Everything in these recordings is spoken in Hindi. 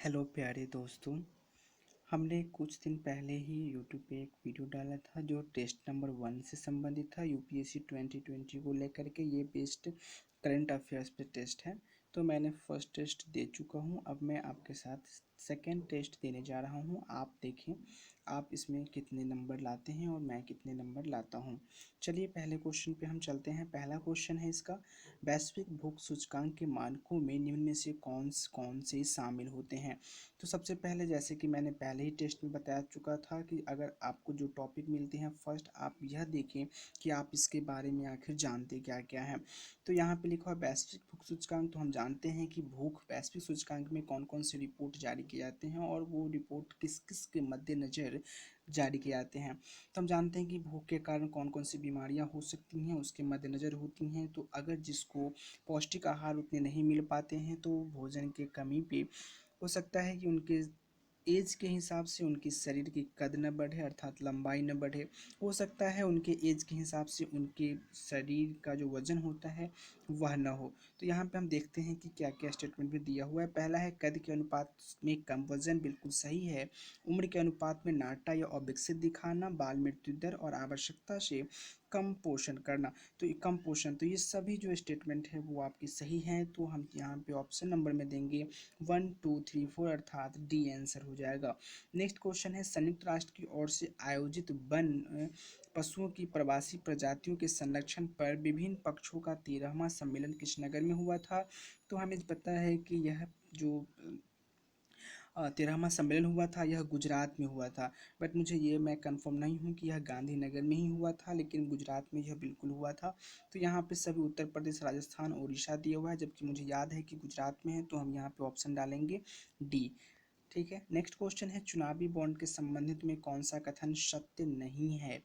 हेलो प्यारे दोस्तों। हमने कुछ दिन पहले ही यूट्यूब पे एक वीडियो डाला था जो टेस्ट नंबर 1 से संबंधित था। यूपीएससी 2020 को लेकर के ये बेस्ड करंट अफेयर्स पे टेस्ट है। तो मैंने फर्स्ट टेस्ट दे चुका हूँ। अब मैं आपके साथ सेकंड टेस्ट देने जा रहा हूँ। आप देखें आप इसमें कितने नंबर लाते हैं और मैं कितने नंबर लाता हूँ। चलिए पहले क्वेश्चन पे हम चलते हैं। पहला क्वेश्चन है इसका, वैश्विक भूख सूचकांक के मानकों में निम्न में से कौन कौन से शामिल होते हैं। तो सबसे पहले जैसे कि मैंने पहले ही टेस्ट में बता चुका था कि अगर आपको जो टॉपिक मिलते हैं फर्स्ट आप यह देखें कि आप इसके बारे में आखिर जानते क्या क्या है। तो यहाँ पे लिखा है वैश्विक भूख सूचकांक। तो हम जानते हैं कि भूख वैश्विक सूचकांक में कौन कौन से रिपोर्ट जारी किए जाते हैं और वो रिपोर्ट किस किस के मद्देनज़र जारी किए जाते हैं। तो हम जानते हैं कि भूख के कारण कौन कौन सी बीमारियां हो सकती हैं उसके मद्देनज़र होती हैं। तो अगर जिसको पौष्टिक आहार उतने नहीं मिल पाते हैं तो भोजन की कमी पे हो सकता है कि उनके एज के हिसाब से उनकी शरीर की कद न बढ़े अर्थात लंबाई न बढ़े। हो सकता है उनके एज के हिसाब से उनके शरीर का जो वज़न होता है वह न हो। तो यहाँ पे हम देखते हैं कि क्या क्या स्टेटमेंट भी दिया हुआ है। पहला है कद के अनुपात में कम वजन, बिल्कुल सही है। उम्र के अनुपात में नाटा या अविकसित दिखाना, बाल मृत्यु दर और आवश्यकता से कम पोषण करना। तो ये कम पोषण, तो ये सभी जो स्टेटमेंट है वो आपकी सही हैं। तो हम यहाँ पे ऑप्शन नंबर में देंगे 1 2 3 4 अर्थात डी आंसर हो जाएगा। नेक्स्ट क्वेश्चन है, संयुक्त राष्ट्र की ओर से आयोजित वन पशुओं की प्रवासी प्रजातियों के संरक्षण पर विभिन्न पक्षों का 13वां सम्मेलन किस नगर में हुआ था। तो हमें पता है कि यह जो 13वां सम्मेलन हुआ था यह गुजरात में हुआ था। बट मुझे ये मैं कंफर्म नहीं हूँ कि यह गांधीनगर में ही हुआ था, लेकिन गुजरात में यह बिल्कुल हुआ था। तो यहाँ पे सभी उत्तर प्रदेश, राजस्थान, उड़ीसा दिया हुआ है, जबकि मुझे याद है कि गुजरात में है। तो हम यहाँ पे ऑप्शन डालेंगे डी। ठीक है। नेक्स्ट क्वेश्चन है, चुनावी बॉन्ड के संबंधित में कौन सा कथन सत्य नहीं है।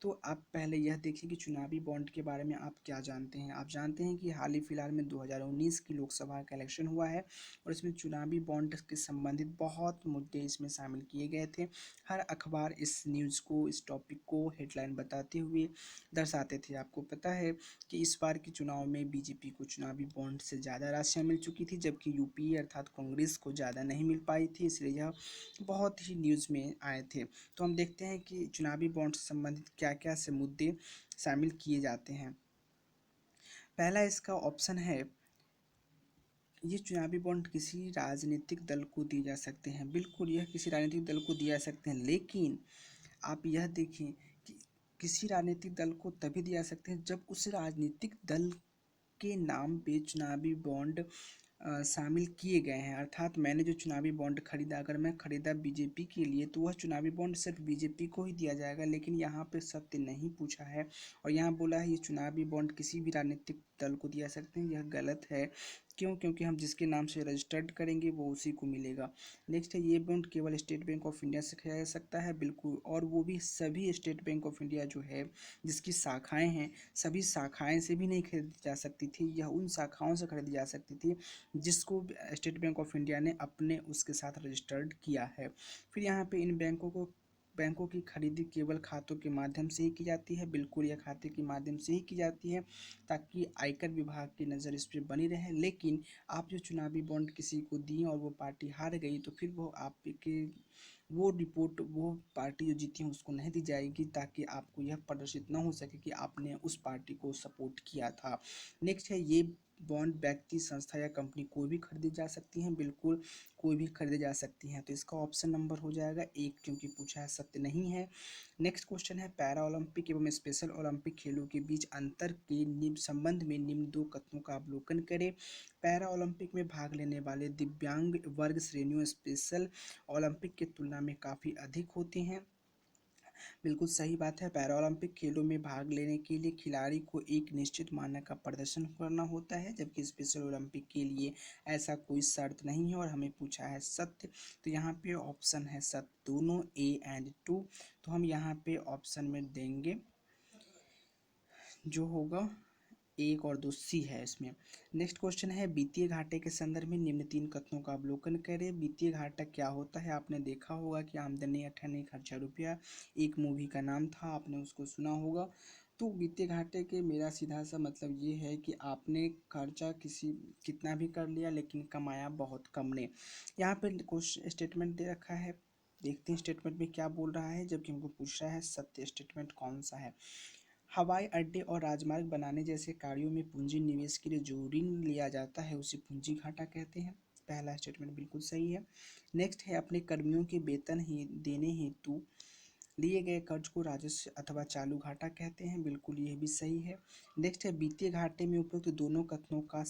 तो आप पहले यह देखिए कि चुनावी बॉन्ड के बारे में आप क्या जानते हैं। आप जानते हैं कि हाल ही फिलहाल में 2019 की लोकसभा का इलेक्शन हुआ है और इसमें चुनावी बॉन्ड के संबंधित बहुत मुद्दे इसमें शामिल किए गए थे। हर अखबार इस न्यूज़ को, इस टॉपिक को हेडलाइन बताते हुए दर्शाते थे। आपको पता है कि इस बार के चुनाव में बीजेपी को चुनावी बॉन्ड से ज़्यादा राशियाँ मिल चुकी थी, जबकि यूपीए अर्थात कांग्रेस को ज़्यादा नहीं मिल पाई थी, इसलिए यह बहुत ही न्यूज़ में आए थे। तो हम देखते हैं कि चुनावी बॉन्ड से संबंधित क्या क्या से मुद्दे शामिल किए जाते हैं। पहला इसका ऑप्शन है, ये चुनावी बॉन्ड किसी राजनीतिक दल को दिए जा सकते हैं। बिल्कुल यह किसी राजनीतिक दल को दिए जा सकते हैं, लेकिन आप यह देखें कि किसी राजनीतिक दल को तभी दिया जा सकते हैं जब उस राजनीतिक दल के नाम पे चुनावी बॉन्ड शामिल किए गए हैं। अर्थात मैंने जो चुनावी बॉन्ड खरीदा, अगर मैं खरीदा बीजेपी के लिए तो वह चुनावी बॉन्ड सिर्फ बीजेपी को ही दिया जाएगा। लेकिन यहाँ पे सत्य नहीं पूछा है और यहाँ बोला है ये चुनावी बॉन्ड किसी भी राजनीतिक दल को दिया सकते हैं। यह गलत है। क्यों? क्योंकि हम जिसके नाम से रजिस्टर्ड करेंगे वो उसी को मिलेगा। नेक्स्ट है, ये बॉन्ड केवल स्टेट बैंक ऑफ इंडिया से खरीदा जा सकता है। बिल्कुल, और वो भी सभी स्टेट बैंक ऑफ इंडिया जो है जिसकी शाखाएं हैं, सभी शाखाएं से भी नहीं खरीदी जा सकती थी। यह उन शाखाओं से खरीदी जा सकती थी जिसको स्टेट बैंक ऑफ इंडिया ने अपने उसके साथ रजिस्टर्ड किया है। फिर यहाँ पे इन बैंकों की खरीदी केवल खातों के माध्यम से ही की जाती है। बिल्कुल यह खाते के माध्यम से ही की जाती है ताकि आयकर विभाग की नज़र इस पर बनी रहे। लेकिन आप जो चुनावी बॉन्ड किसी को दिए और वो पार्टी हार गई तो फिर वो आपके वो रिपोर्ट वो पार्टी जो जीती है उसको नहीं दी जाएगी, ताकि आपको यह प्रदर्शित ना हो सके कि आपने उस पार्टी को सपोर्ट किया था। नेक्स्ट है, ये बॉन्ड व्यक्ति, संस्था या कंपनी कोई भी खरीदी जा सकती हैं। बिल्कुल कोई भी खरीदी जा सकती हैं। तो इसका ऑप्शन नंबर हो जाएगा एक, क्योंकि पूछा है सत्य नहीं है। नेक्स्ट क्वेश्चन है, पैरा ओलंपिक एवं स्पेशल ओलंपिक खेलों के बीच अंतर के संबंध में निम्न दो कथनों का अवलोकन करें। पैरा ओलंपिक में भाग लेने वाले दिव्यांग वर्ग श्रेणियों स्पेशल ओलंपिक की तुलना में काफ़ी अधिक होती हैं। बिल्कुल सही बात है। पैरा ओलंपिक खेलों में भाग लेने के लिए खिलाड़ी को एक निश्चित मानक का प्रदर्शन करना होता है, जबकि स्पेशल ओलंपिक के लिए ऐसा कोई शर्त नहीं है। और हमें पूछा है सत्य, तो यहाँ पे ऑप्शन है सत्य, दोनों ए एंड टू। तो हम यहाँ पे ऑप्शन में देंगे जो होगा एक और दो, सी है इसमें। नेक्स्ट क्वेश्चन है, वित्तीय घाटे के संदर्भ में निम्न तीन कथनों का अवलोकन करें। वित्तीय घाटा क्या होता है? आपने देखा होगा कि आमदनी 98 खर्चा रुपया, एक मूवी का नाम था, आपने उसको सुना होगा। तो बीते घाटे के मेरा सीधा सा मतलब ये है कि आपने खर्चा कितना भी कर लिया लेकिन कमाया बहुत कम ने। यहाँ पे क्वेश्चन स्टेटमेंट दे रखा है, देखते हैं स्टेटमेंट में क्या बोल रहा है, जबकि हमको पूछ रहा है सत्य स्टेटमेंट कौन सा है। हवाई अड्डे और राजमार्ग बनाने जैसे कार्यों में पूंजी निवेश के लिए जो ऋण लिया जाता है उसे पूंजी घाटा कहते हैं। पहला स्टेटमेंट बिल्कुल सही है। नेक्स्ट है अपने कर्मियों के वेतन ही देने हेतु लिए गए कर्ज को राजस्व अथवा चालू घाटा कहते हैं, बिल्कुल ये भी सही है। नेक्स्ट है वित्तीय घाटे में उपरोक्त दोनों कथनों का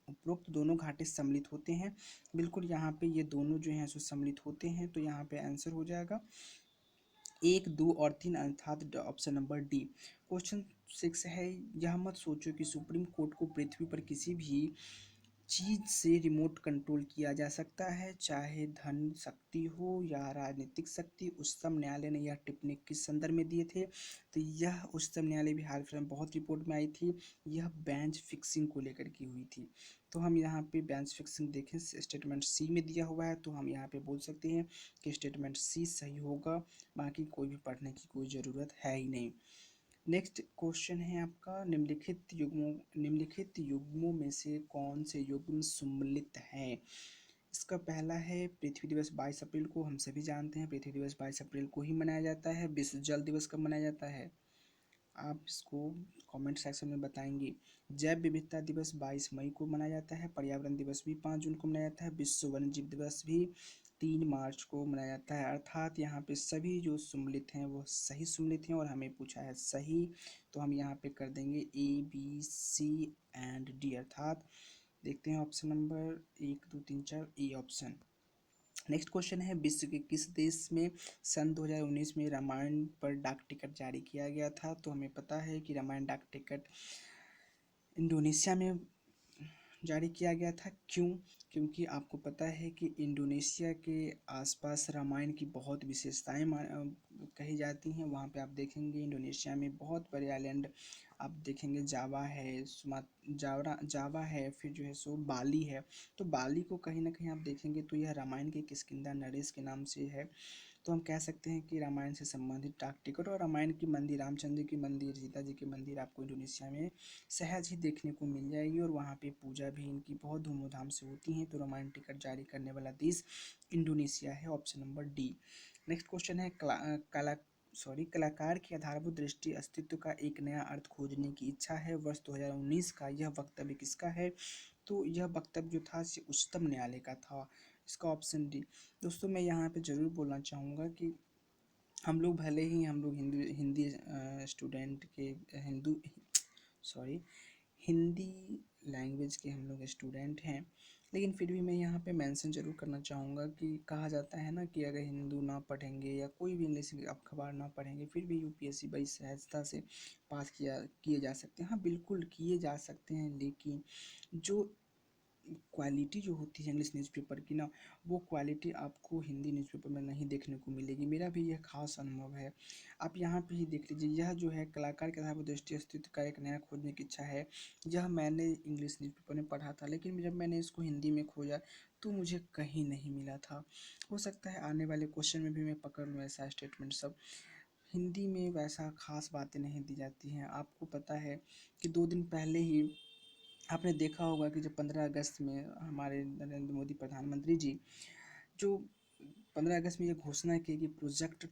उपरोक्त दोनों घाटे सम्मिलित होते हैं, बिल्कुल यहाँ पे ये दोनों जो हैं सो सम्मिलित होते हैं, तो यहाँ पे आंसर हो जाएगा 1, 2 और 3 अर्थात ऑप्शन नंबर डी। क्वेश्चन 6 है, यह मत सोचो कि सुप्रीम कोर्ट को पृथ्वी पर किसी भी चीज से रिमोट कंट्रोल किया जा सकता है, चाहे धन शक्ति हो या राजनीतिक शक्ति। उच्चतम न्यायालय ने यह टिप्पणी किस संदर्भ में दिए थे, तो यह उच्चतम न्यायालय भी हाल फिलहाल बहुत रिपोर्ट में आई थी, यह बेंच फिक्सिंग को लेकर की हुई थी। तो हम यहाँ पे बेंच फिक्सिंग देखें, स्टेटमेंट सी में दिया हुआ है, तो हम यहाँ पे बोल सकते हैं कि स्टेटमेंट सी सही होगा, बाकी कोई भी पढ़ने की कोई ज़रूरत है ही नहीं। नेक्स्ट क्वेश्चन है आपका, निम्नलिखित युग्मों में से कौन से युग्म सम्मिलित हैं। इसका पहला है पृथ्वी दिवस 22 अप्रैल को, हम सभी जानते हैं पृथ्वी दिवस 22 अप्रैल को ही मनाया जाता है। विश्व जल दिवस कब मनाया जाता है, आप इसको कमेंट सेक्शन में बताएंगे। जैव विविधता दिवस 22 मई को मनाया जाता है। पर्यावरण दिवस भी 5 जून को मनाया जाता है। विश्व वन्य जीव दिवस भी 3 मार्च को मनाया जाता है। अर्थात यहाँ पे सभी जो सम्मिलित हैं वो सही सम्मिलित हैं और हमें पूछा है सही, तो हम यहाँ पे कर देंगे A B C and D, अर्थात देखते हैं option number 1 2 3 4 A option. Next question है, विश्व के किस देश में सन 2019 में रामायण पर डाक टिकट जारी किया गया था, तो हमें पता है कि रामायण डाक टिकट इंडोनेशिया में जारी किया गया था। क्यों, क्योंकि आपको पता है कि इंडोनेशिया के आसपास रामायण की बहुत विशेषताएं कही जाती हैं। वहाँ पे आप देखेंगे इंडोनेशिया में बहुत बड़े आइलैंड आप देखेंगे, जावा है, फिर जो है सो बाली है। तो बाली को कहीं ना कहीं आप देखेंगे तो यह रामायण के किष्किंधा नरेश के नाम से है। तो हम कह सकते हैं कि रामायण से संबंधित डाक टिकट और रामायण की मंदिर, रामचंद्र की मंदिर, सीता जी की मंदिर आपको इंडोनेशिया में सहज ही देखने को मिल जाएगी और वहाँ पे पूजा भी इनकी बहुत धूमधाम से होती है। तो रामायण टिकट जारी करने वाला देश इंडोनेशिया है, option number D. Next question है, कलाकार की आधारभूत दृष्टि अस्तित्व का एक नया अर्थ खोजने की इच्छा है, वर्ष 2019 का यह वक्तव्य किसका है, तो यह वक्तव्य जो था उच्चतम न्यायालय का था, इसका ऑप्शन डी। दोस्तों मैं यहाँ पे ज़रूर बोलना चाहूँगा कि हम लोग भले ही हम लोग हिंदी हिंदी स्टूडेंट के हिंदू सॉरी हिंदी लैंग्वेज के हम लोग स्टूडेंट हैं, लेकिन फिर भी मैं यहाँ पे मेंशन जरूर करना चाहूँगा कि कहा जाता है ना कि अगर हिंदू ना पढ़ेंगे या कोई भी इंग्लिश अखबार ना पढ़ेंगे फिर भी यूपीएससी बड़ी सहजता से पास किए जा सकते हैं। हाँ बिल्कुल किए जा सकते हैं, लेकिन जो क्वालिटी जो होती है इंग्लिश न्यूज़पेपर की ना, वो क्वालिटी आपको हिंदी न्यूज़पेपर में नहीं देखने को मिलेगी। मेरा भी यह खास अनुभव है। आप यहाँ पे ही देख लीजिए, यह जो है कलाकार के आधार दृष्टि अस्तित्व का एक नया खोजने की इच्छा है, यह मैंने इंग्लिश न्यूज़पेपर में पढ़ा था, लेकिन जब मैंने इसको हिंदी में खोजा तो मुझे कहीं नहीं मिला था। हो सकता है आने वाले क्वेश्चन में भी मैं पकड़ लूँ ऐसा स्टेटमेंट सब। हिंदी में वैसा खास बातें नहीं दी जाती हैं। आपको पता है कि 2 दिन पहले ही आपने देखा होगा कि जब 15 अगस्त में हमारे नरेंद्र मोदी प्रधानमंत्री जी जो 15 अगस्त में ये घोषणा की कि प्रोजेक्ट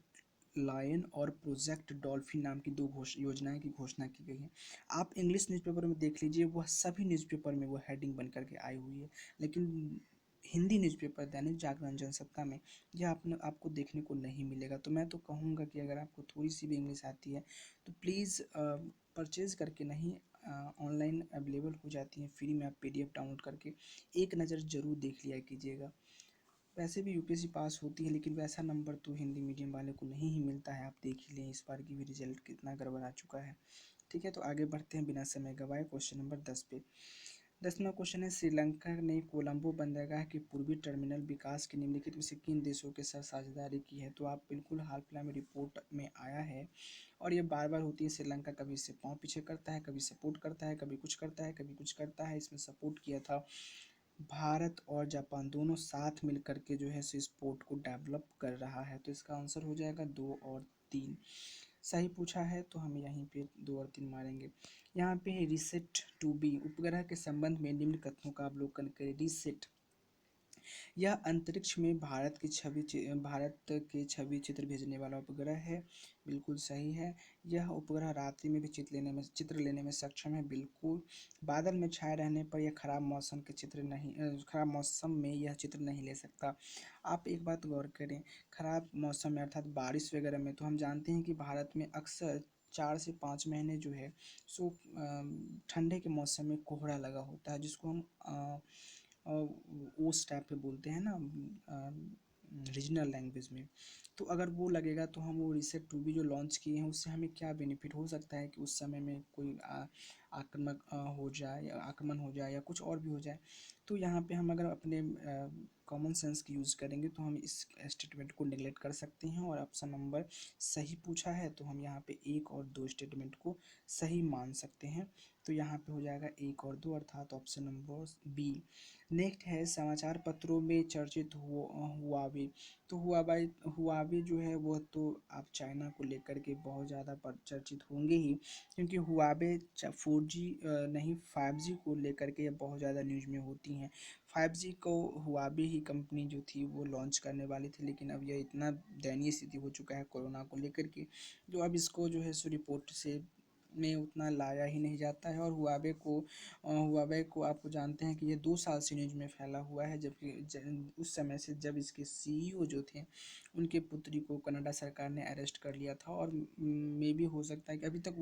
लायन और प्रोजेक्ट डॉल्फिन नाम की 2 योजनाएं की घोषणा की गई है। आप इंग्लिश न्यूज़पेपर में देख लीजिए, वह सभी न्यूज़पेपर में वो हेडिंग बन करके आई हुई है, लेकिन हिंदी न्यूज़पेपर दैनिक जागरण जनसत्ता में यह आपको देखने को नहीं मिलेगा। तो मैं तो कहूँगा कि अगर आपको थोड़ी सी भी इंग्लिश आती है तो प्लीज़ परचेज़ करके नहीं, ऑनलाइन अवेलेबल हो जाती हैं फ्री में, आप पीडीएफ डाउनलोड करके एक नज़र ज़रूर देख लिया कीजिएगा। वैसे भी यूपीएससी पास होती है, लेकिन वैसा नंबर तो हिंदी मीडियम वाले को नहीं ही मिलता है। आप देख ही लें इस बार की भी रिजल्ट कितना गड़बड़ आ चुका है। ठीक है, तो आगे बढ़ते हैं बिना समय गवाए क्वेश्चन नंबर 10 पे। 10वां क्वेश्चन है, श्रीलंका ने कोलंबो बंदरगाह के पूर्वी टर्मिनल विकास की निम्नलिखित में से किन देशों के साथ साझेदारी की है। तो आप बिल्कुल हाल फिलहाल में रिपोर्ट में आया है और ये बार बार होती है। श्रीलंका कभी इससे पाँव पीछे करता है, कभी सपोर्ट करता है, कभी कुछ करता है, कभी कुछ करता है। इसमें सपोर्ट किया था भारत और जापान दोनों साथ मिल करके जो है इस स्पोर्ट को डेवलप कर रहा है। तो इसका आंसर हो जाएगा 2 और 3। सही पूछा है, तो हम यहीं पे 2 और 3 मारेंगे। यहाँ पे है रिसेट 2B, उपग्रह के संबंध में निम्न कथनों का अवलोकन करें। रिसेट, यह अंतरिक्ष में भारत के छवि चित्र भेजने वाला उपग्रह है। बिल्कुल सही है। यह उपग्रह रात्रि में भी चित्र लेने में सक्षम है। बिल्कुल। बादल में छाए रहने पर यह खराब मौसम में यह चित्र नहीं ले सकता। आप एक बात गौर करें, खराब मौसम में अर्थात बारिश वगैरह में, तो हम जानते हैं कि भारत में अक्सर 4 से 5 महीने जो है सो ठंडे के मौसम में कोहरा लगा होता है, जिसको हम उस टाइप पे बोलते हैं ना रीजनल लैंग्वेज में। तो अगर वो लगेगा तो हम वो रीसेट 2B जो लॉन्च किए हैं उससे हमें क्या बेनिफिट हो सकता है कि उस समय में कोई आक्रमण हो जाए या कुछ और भी हो जाए। तो यहाँ पे हम अगर अपने कॉमन सेंस की यूज़ करेंगे तो हम इस स्टेटमेंट को निगलेक्ट कर सकते हैं और ऑप्शन नंबर सही पूछा है, तो हम यहाँ पे 1 और 2 स्टेटमेंट को सही मान सकते हैं। तो यहाँ पे हो जाएगा 1 और 2 अर्थात ऑप्शन नंबर बी। नेक्स्ट है समाचार पत्रों में चर्चित हुआवे। तो हुआवे जो है वो तो आप चाइना को लेकर के बहुत ज़्यादा चर्चित होंगे ही, क्योंकि हुआवे 4G नहीं 5G को लेकर के बहुत ज़्यादा न्यूज़ में होती हैं। 5G को हुआवे ही कंपनी जो थी वो लॉन्च करने वाली थी, लेकिन अब यह इतना दयनीय स्थिति हो चुका है कोरोना को लेकर के, जो अब इसको जो है सो रिपोर्ट से में उतना लाया ही नहीं जाता है। और हुआवे को आपको जानते हैं कि ये 2 साल से न्यूज़ में फैला हुआ है, जबकि उस समय से जब इसके CEO जो थे उनके पुत्री को कनाडा सरकार ने अरेस्ट कर लिया था, और मे भी हो सकता है कि अभी तक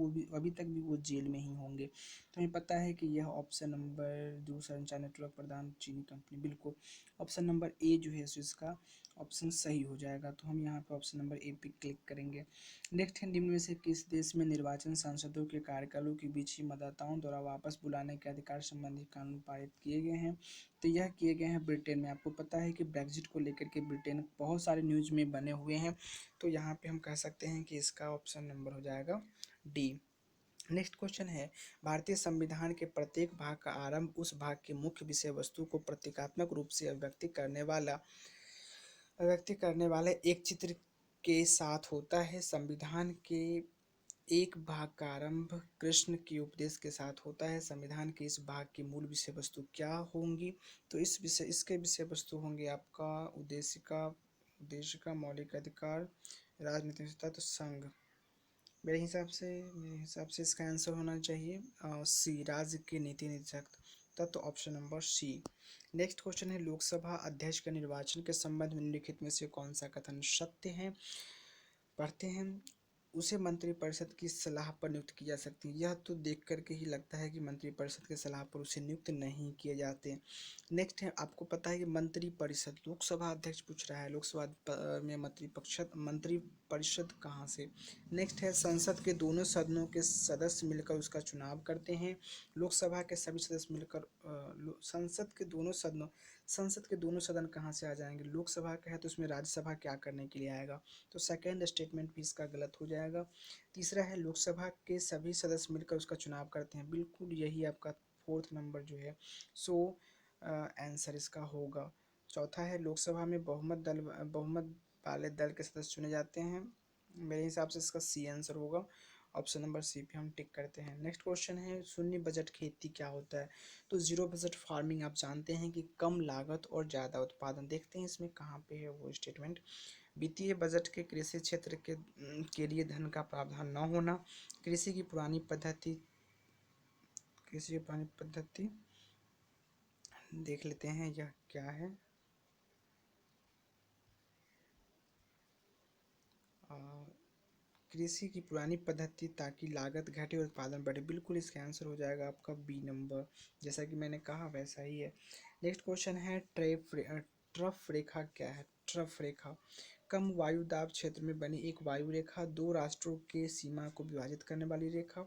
भी वो जेल में ही होंगे। तो हमें पता है कि यह ऑप्शन नंबर दूरसंचार नेटवर्क प्रदान चीनी कंपनी, बिल्कुल ऑप्शन नंबर ए जो है सो इसका ऑप्शन सही हो जाएगा। तो हम यहाँ पर ऑप्शन नंबर ए पे क्लिक करेंगे। नेक्स्ट है, निम्न में से किस देश में निर्वाचन सांसदों के कार्यकालों के बीच ही मतदाताओं द्वारा वापस बुलाने के अधिकार संबंधी कानून पारित किए गए हैं? तो यह किए गए हैं ब्रिटेन में। आपको पता है कि ब्रेग्जिट को लेकर के ब्रिटेन बहुत सारे न्यूज में बने हुए हैं, तो यहाँ पे हम कह सकते हैं कि इसका ऑप्शन नंबर हो जाएगा डी। नेक्स्ट क्वेश्चन है, भारतीय संविधान के प्रत्येक भाग का आरंभ उस भाग की मुख्य विषय वस्तु को प्रतीकात्मक रूप से अभिव्यक्ति करने वाले एक चित्र के साथ होता है। संविधान के एक भाग का आरंभ कृष्ण के उपदेश के साथ होता है। संविधान के इस भाग की मूल विषय वस्तु क्या होंगी? तो इसके विषय वस्तु होंगे आपका उद्देशिका, मौलिक अधिकार, राजनीतिक तत्व, संघ। मेरे हिसाब से इसका आंसर होना चाहिए सी, राज्य के नीति निर्देशक तत्व, option number C. Next question है, लोकसभा अध्यक्ष के निर्वाचन के संबंध में निम्नलिखित में से कौन सा कथन सत्य है? पढ़ते हैं, उसे मंत्रिपरिषद की सलाह पर नियुक्त की जा सकती है। यह तो देख करके ही लगता है कि मंत्रिपरिषद की सलाह पर उसे नियुक्त नहीं किए जाते। नेक्स्ट है, आपको पता है कि मंत्रिपरिषद, लोकसभा अध्यक्ष पूछ रहा है, लोकसभा में मंत्रिपरिषद कहाँ से? नेक्स्ट है, संसद के दोनों सदनों के सदस्य मिलकर उसका चुनाव करते हैं। लोकसभा के सभी सदस्य मिलकर संसद के दोनों सदन कहाँ से आ जाएंगे? लोकसभा का है तो उसमें राज्यसभा क्या करने के लिए आएगा? तो सेकेंड स्टेटमेंट भी इसका गलत हो जाएगा। तीसरा है, लोकसभा के सभी सदस्य मिलकर उसका चुनाव करते हैं, बिल्कुल यही आपका फोर्थ नंबर जो है सो आंसर इसका होगा। चौथा है, लोकसभा में बहुमत वाले दल के सदस्य चुने जाते हैं। मेरे हिसाब से इसका सी आंसर होगा। ऑप्शन नंबर सी पे हम टिक करते हैं। नेक्स्ट क्वेश्चन है, शून्य बजट खेती क्या होता है? तो जीरो बजट फार्मिंग आप जानते हैं कि कम लागत और ज़्यादा उत्पादन। देखते हैं इसमें कहाँ पे है वो स्टेटमेंट। वित्तीय बजट के कृषि क्षेत्र के लिए धन का प्रावधान न होना, कृषि की पुरानी पद्धति देख लेते हैं यह क्या है। कृषि की पुरानी पद्धति ताकि लागत घटे और उत्पादन बढ़े, बिल्कुल इसका आंसर हो जाएगा आपका बी नंबर, जैसा कि मैंने कहा वैसा ही है। नेक्स्ट क्वेश्चन है, ट्रफ रेखा क्या है? ट्रफ रेखा कम वायु दाब क्षेत्र में बनी एक वायु रेखा, दो राष्ट्रों के सीमा को विभाजित करने वाली रेखा,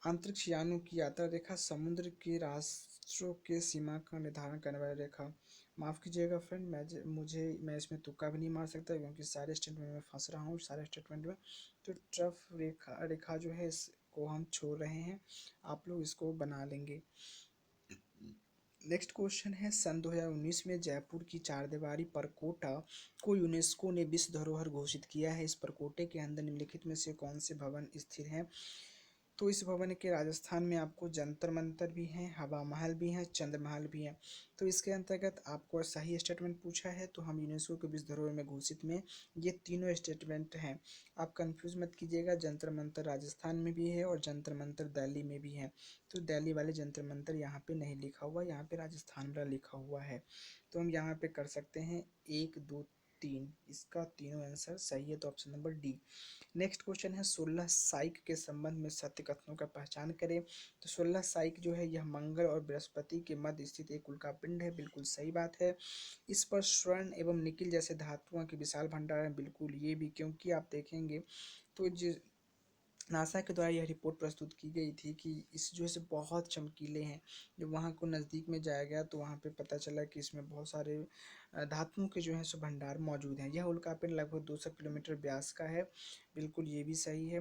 अंतरिक्ष यानों की यात्रा रेखा, समुद्र के राष्ट्रों के सीमा का निर्धारण करने वाली रेखा। माफ़ कीजिएगा फ्रेंड, मैं इसमें तुक्का भी नहीं मार सकता, क्योंकि सारे स्टेटमेंट में फंस रहा हूँ सारे स्टेटमेंट में। तो ट्रफ रेखा जो है इसको हम छोड़ रहे हैं, आप लोग इसको बना लेंगे। नेक्स्ट क्वेश्चन है, सन 2019 में जयपुर की चारदीवारी परकोटा को यूनेस्को ने विश्व धरोहर घोषित किया है। इस परकोटे के अंदर निम्नलिखित में से कौन से भवन स्थित हैं? तो इस भवन के राजस्थान में आपको जंतर मंतर भी हैं, हवा महल भी हैं, चंद्र महल भी हैं। तो इसके अंतर्गत आपको सही स्टेटमेंट पूछा है, तो हम यूनेस्को के विश्व धरोहर में घोषित में ये तीनों स्टेटमेंट हैं। आप कंफ्यूज मत कीजिएगा, जंतर मंतर राजस्थान में भी है और जंतर मंतर दिल्ली में भी है। तो दिल्ली वाले जंतर मंतर यहाँ पे नहीं लिखा हुआ, यहाँ पे राजस्थान वाला लिखा हुआ है। तो हम यहाँ पे कर सकते हैं 1 2 3, इसका तीनों आंसर सही है, तो option number D. Next question है, 16 साइक के संबंध में सत्य कथनों का पहचान करें। तो 16 साइक जो है यह मंगल और बृहस्पति के मध्य स्थित एक उल्का पिंड है, बिल्कुल सही बात है। इस पर स्वर्ण एवं निकिल जैसे धातुओं के विशाल भंडार है, बिल्कुल ये भी, क्योंकि आप देखेंगे तो नासा के द्वारा यह रिपोर्ट प्रस्तुत की गई थी कि इस जो है बहुत चमकीले हैं। जब वहाँ को नज़दीक में जाया गया तो वहाँ पे पता चला कि इसमें बहुत सारे धातुओं के जो है सो भंडार मौजूद हैं। यह उल्कापिंड लगभग 200 किलोमीटर व्यास का है, बिल्कुल ये भी सही है।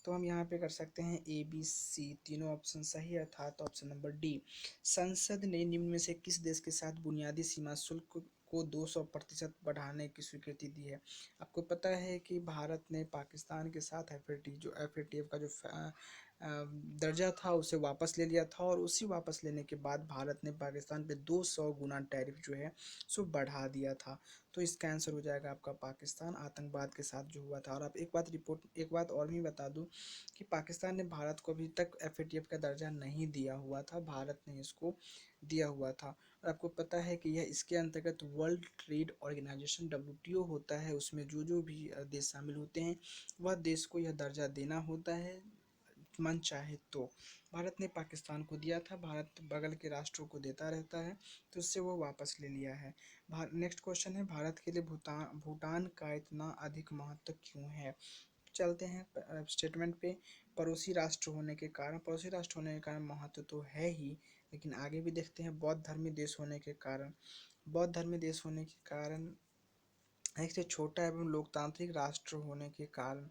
तो हम यहाँ पे कर सकते हैं ए बी सी, तीनों ऑप्शन सही है, अर्थात ऑप्शन नंबर डी। संसद ने निम्न में से किस देश के साथ बुनियादी सीमा शुल्क को 200% बढ़ाने की स्वीकृति दी है? आपको पता है कि भारत ने पाकिस्तान के साथ FATF का जो दर्जा था उसे वापस ले लिया था, और उसी वापस लेने के बाद भारत ने पाकिस्तान पे 200 गुना टैरिफ जो है सो बढ़ा दिया था। तो इसका आंसर हो जाएगा आपका पाकिस्तान, आतंकवाद के साथ जो हुआ था। और आप एक बात और भी बता दूं कि पाकिस्तान ने भारत को अभी तक FATF का दर्जा नहीं दिया हुआ था, भारत ने इसको दिया हुआ था। और आपको पता है कि यह इसके अंतर्गत वर्ल्ड ट्रेड ऑर्गेनाइजेशन WTO होता है, उसमें जो जो भी देश शामिल होते हैं वह देश को यह दर्जा देना होता है मन चाहे तो। भारत ने पाकिस्तान को दिया था, भारत बगल के राष्ट्रों को देता रहता है, तो उससे वो वापस ले लिया है। नेक्स्ट क्वेश्चन है, भारत के लिए भूटान भूटान का इतना अधिक महत्व क्यों है? चलते हैं स्टेटमेंट पे। पड़ोसी राष्ट्र होने के कारण महत्व तो है ही, लेकिन आगे भी देखते हैं, बौद्ध धर्मी देश होने के कारण, बौद्ध धर्मी देश होने के कारण, एक से छोटा एवं लोकतांत्रिक राष्ट्र होने के कारण,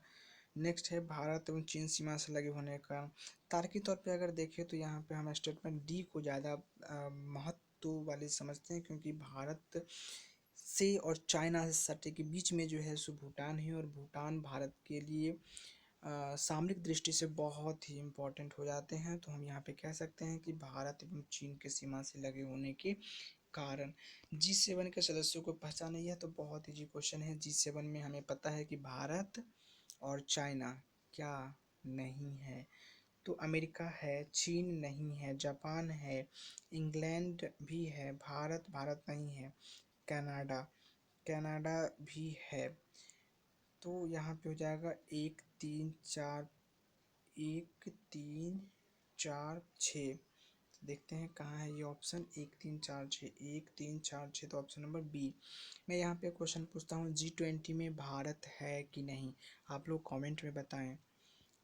नेक्स्ट है भारत एवं चीन सीमा से लगे होने के कारण। तार्किक तौर पे अगर देखें तो यहाँ पे हम स्टेटमेंट डी को ज़्यादा महत्व वाली समझते हैं, क्योंकि भारत से और चाइना से सटे के बीच में जो है सो भूटान है, और भूटान भारत के लिए सामरिक दृष्टि से बहुत ही इम्पोर्टेंट हो जाते हैं। तो हम यहाँ पे कह सकते हैं कि भारत एवं चीन के सीमा से लगे होने के कारण। G7 के सदस्यों को पहचाने, यह तो बहुत ईजी क्वेश्चन है। G7 में हमें पता है कि भारत और चाइना क्या नहीं है, तो अमेरिका है, चीन नहीं है, जापान है, इंग्लैंड भी है, भारत नहीं है, कनाडा कनाडा भी है। तो यहाँ पे हो जाएगा 1 3 4 देखते हैं कहाँ है ये ऑप्शन, 1 3 4 6 तो ऑप्शन नंबर बी। मैं यहाँ पे क्वेश्चन पूछता हूँ, G20 में भारत है कि नहीं? आप लोग कमेंट में बताएं।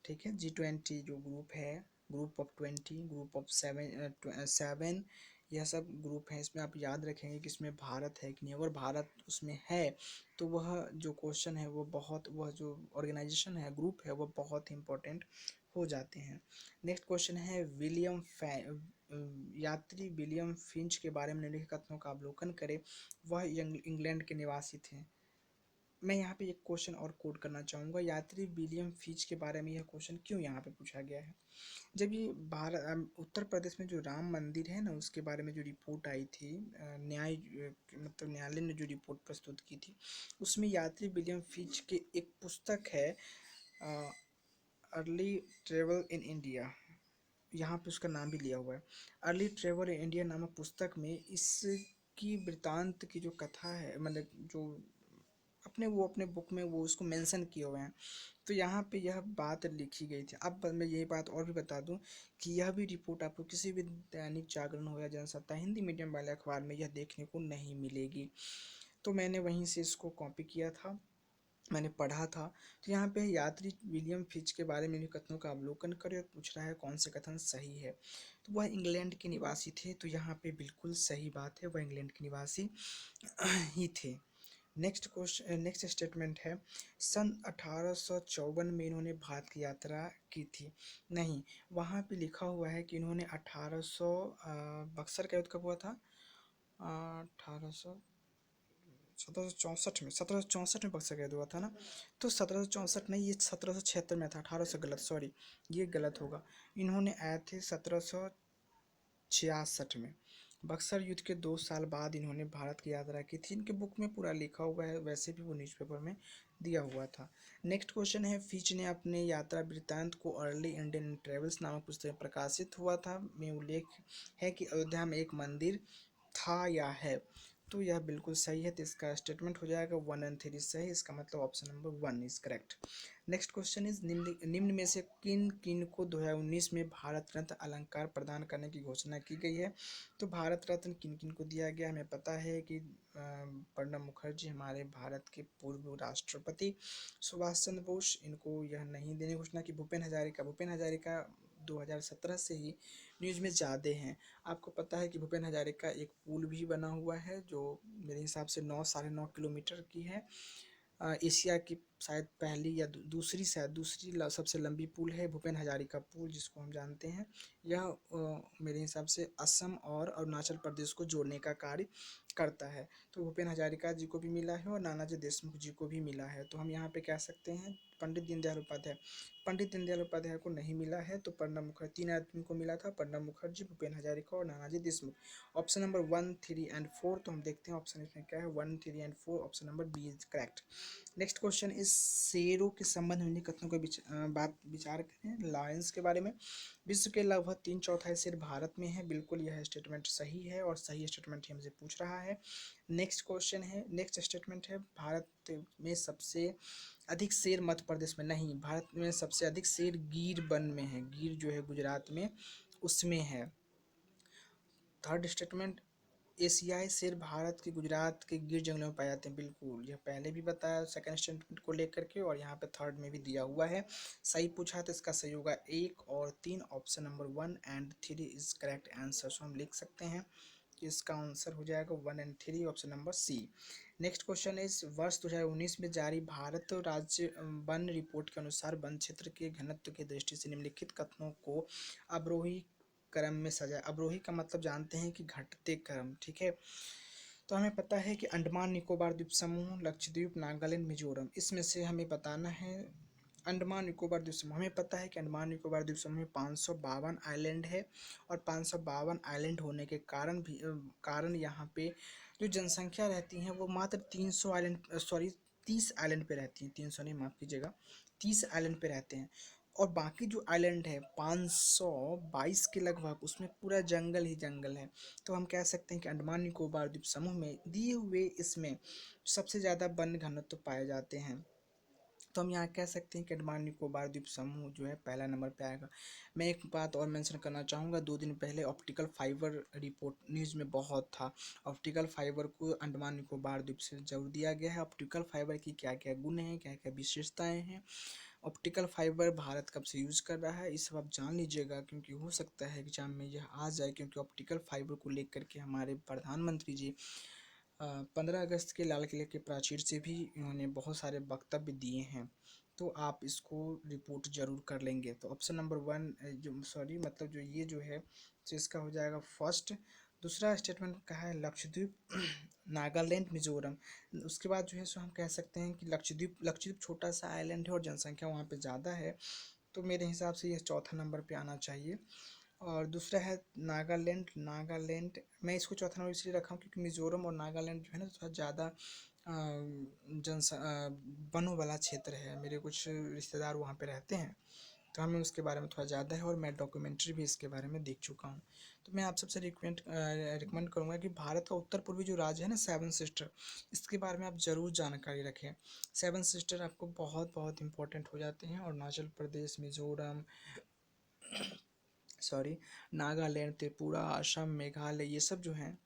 ठीक है, G20 जो ग्रुप है, ग्रुप ऑफ 20, ग्रुप ऑफ 7, यह सब ग्रुप है, इसमें आप याद रखेंगे कि इसमें भारत है कि नहीं। अगर भारत उसमें है तो वह जो क्वेश्चन है वह जो ऑर्गेनाइजेशन है, ग्रुप है, वह बहुत इंपॉर्टेंट हो जाते हैं। नेक्स्ट क्वेश्चन है, यात्री विलियम फिंच के बारे में निम्नलिखित कथनों का अवलोकन करें। वह इंग्लैंड के निवासी थे। मैं यहाँ पे एक क्वेश्चन और कोट करना चाहूँगा, यात्री विलियम फिंच के बारे में यह क्वेश्चन क्यों यहाँ पे पूछा गया है? जब ये उत्तर प्रदेश में जो राम मंदिर है ना, उसके बारे में जो रिपोर्ट आई थी, मतलब न्यायालय ने जो रिपोर्ट प्रस्तुत की थी, उसमें यात्री विलियम फिंच की एक पुस्तक है, अर्ली ट्रेवल इन इंडिया, यहाँ पे उसका नाम भी लिया हुआ है, अर्ली ट्रेवल इन इंडिया नामक पुस्तक में इसकी वृतांत की जो कथा है, मतलब जो अपने बुक में वो उसको मेंशन किए हुए हैं। तो यहाँ पे यह बात लिखी गई थी। अब मैं यही बात और भी बता दूं कि यह भी रिपोर्ट आपको किसी भी दैनिक जागरण हो या जनसत्ता हिंदी मीडियम वाले अखबार में यह देखने को नहीं मिलेगी। तो मैंने वहीं से इसको कॉपी किया था, मैंने पढ़ा था। तो यहाँ पे यात्री विलियम फिच के बारे में कथनों का अवलोकन करें, और पूछ रहा है कौन से कथन सही है। तो वह इंग्लैंड के निवासी थे, तो यहाँ पे बिल्कुल सही बात है, वह इंग्लैंड के निवासी ही थे। नेक्स्ट स्टेटमेंट है, सन 1854 में इन्होंने भारत की यात्रा की थी। नहीं, वहाँ पे लिखा हुआ है कि इन्होंने 1800 बक्सर का युद्ध कब हुआ था? 1800 1764 में बक्सर का युद्ध हुआ था ना। तो 1764 नहीं, ये 1776 में था, 1800 गलत, सॉरी, ये गलत होगा। इन्होंने आए थे 1766 में। बक्सर युद्ध के 2 साल बाद इन्होंने भारत की यात्रा की थी। इनके बुक में पूरा लिखा हुआ है, वैसे भी वो न्यूज़पेपर में दिया हुआ था। नेक्स्ट क्वेश्चन है, फिच ने अपने यात्रा वृत्तांत को अर्ली इंडियन ट्रेवल्स नामक पुस्तक में प्रकाशित हुआ था में उल्लेख है कि अयोध्या में एक मंदिर था या है। तो यह बिल्कुल सही है, तो इसका स्टेटमेंट हो जाएगा 1 और 3 सही। इसका मतलब option number 1 is correct. Next question is, निम्न में से किन किन को 2019 में भारत रत्न अलंकार प्रदान करने की घोषणा की गई है? तो भारत रत्न किन किन को दिया गया, हमें पता है कि प्रणब मुखर्जी हमारे भारत के पूर्व राष्ट्रपति, सुभाष चंद्र बोस इनको यह नहीं देने की घोषणा की, भूपेन हजारिका 2017 से ही न्यूज़ में ज़्यादा हैं। आपको पता है कि भूपेन हजारिका एक पुल भी बना हुआ है जो मेरे हिसाब से 9 साढ़े 9 किलोमीटर की है। एशिया की शायद पहली या दूसरी, शायद दूसरी सबसे लंबी पुल है भूपेन हजारिका पुल, जिसको हम जानते हैं। यह मेरे हिसाब से असम और अरुणाचल प्रदेश को जोड़ने का कार्य करता है। तो भूपेन हजारिका जी को भी मिला है और नानाजी देशमुख जी को भी मिला है। तो हम यहाँ पे कह सकते हैं पंडित दीनदयाल उपाध्याय को नहीं मिला है। तो प्रणब मुखर्जी, 3 आदमी को मिला था, प्रणब मुखर्जी, भूपेन हजारिका और नानाजी देशमुख। ऑप्शन नंबर 1, 3 और 4, तो हम देखते हैं ऑप्शन इसमें क्या है। 1, 3 और 4, option number B is correct. Next question is, शेरों के संबंध में कथनों को विचार करें लायंस के बारे में। विश्व के लगभग 3/4 शेर भारत में है, बिल्कुल यह स्टेटमेंट सही है और सही स्टेटमेंट ही हमसे पूछ रहा है। नेक्स्ट स्टेटमेंट है, भारत में सबसे अधिक शेर मध्य प्रदेश में नहीं, भारत में सबसे अधिक शेर गिर वन में है, गिर जो है गुजरात में, उसमें है। थर्ड स्टेटमेंट, एशियाई शेर भारत के गुजरात के गिर जंगलों में पाए जाते हैं, बिल्कुल यह पहले भी बताया सेकंड स्टेटमेंट को लेकर के, और यहाँ पे थर्ड में भी दिया हुआ है। सही पूछा तो इसका सही होगा 1 और 3, ऑप्शन नंबर 1 और 3 इज करेक्ट आंसर। सो हम लिख सकते हैं कि इसका आंसर हो जाएगा 1 और 3, option number C. Next question is, वर्ष 2019 में जारी भारत राज्य वन रिपोर्ट के अनुसार वन क्षेत्र के घनत्व की दृष्टि से निम्नलिखित कथनों को अवरोही क्रम में सजा। अवरोही का मतलब जानते हैं कि घटते क्रम, ठीक है। तो हमें पता है कि अंडमान निकोबार द्वीप समूह, लक्षद्वीप, नागालैंड, मिजोरम, इसमें से हमें बताना है अंडमान निकोबार द्वीप समूह। हमें पता है कि अंडमान निकोबार द्वीप समूह में 552 आइलैंड है, और 552 आइलैंड होने के कारण यहाँ पे जो जनसंख्या रहती है वो मात्र 300 आइलैंड, सॉरी 30 आइलैंड पे रहती है, 300 नहीं, माफ़ कीजिएगा, 30 आइलैंड पे रहते हैं। और बाकी जो आइलैंड है 522 के लगभग, उसमें पूरा जंगल ही जंगल है। तो हम कह सकते हैं कि अंडमान निकोबार द्वीप समूह में दिए हुए इसमें सबसे ज़्यादा वन घनत्व पाए जाते हैं। तो हम यहाँ कह सकते हैं कि अंडमान निकोबार द्वीप समूह जो है पहला नंबर पे आएगा। मैं एक बात और मेंशन करना चाहूँगा, 2 दिन पहले ऑप्टिकल फाइबर रिपोर्ट न्यूज़ में बहुत था। ऑप्टिकल फाइबर को अंडमान निकोबार द्वीप से जोड़ दिया गया है। ऑप्टिकल फाइबर की क्या क्या गुण हैं, क्या क्या विशेषताएँ हैं, ऑप्टिकल फाइबर भारत कब से यूज़ कर रहा है, इस सब आप जान लीजिएगा, क्योंकि हो सकता है एग्जाम में यह आ जाए। क्योंकि ऑप्टिकल फाइबर को लेकर के हमारे प्रधानमंत्री जी 15 अगस्त के लाल किले के प्राचीर से भी इन्होंने बहुत सारे वक्तव्य दिए हैं। तो आप इसको रिपोर्ट जरूर कर लेंगे। तो ऑप्शन नंबर 1 जो, सॉरी मतलब जो ये जो है, तो इसका हो जाएगा फर्स्ट। दूसरा स्टेटमेंट कहा है लक्षद्वीप, नागालैंड, मिजोरम। उसके बाद जो है सो हम कह सकते हैं कि लक्षद्वीप छोटा सा आइलैंड है और जनसंख्या वहाँ पे ज़्यादा है। तो मेरे हिसाब से यह चौथा नंबर पे आना चाहिए। और दूसरा है नागालैंड मैं इसको चौथा नंबर इसलिए रखा हूँ क्योंकि मिज़ोरम और नागालैंड जो है ना थोड़ा ज़्यादा वनों वाला क्षेत्र है। मेरे कुछ रिश्तेदार वहाँ पे रहते हैं, तो हमें उसके बारे में थोड़ा ज़्यादा है, और मैं डॉक्यूमेंट्री भी इसके बारे में देख चुका हूँ। तो मैं आप सबसे रिकमेंड करूँगा कि भारत का उत्तर पूर्वी जो राज्य है ना, 7 सिस्टर, इसके बारे में आप ज़रूर जानकारी रखें। 7 सिस्टर आपको बहुत बहुत इंपॉर्टेंट हो जाते हैं। अरुणाचल प्रदेश, मिज़ोरम, सॉरी नागालैंड, त्रिपुरा, असम, मेघालय, ये सब जो हैं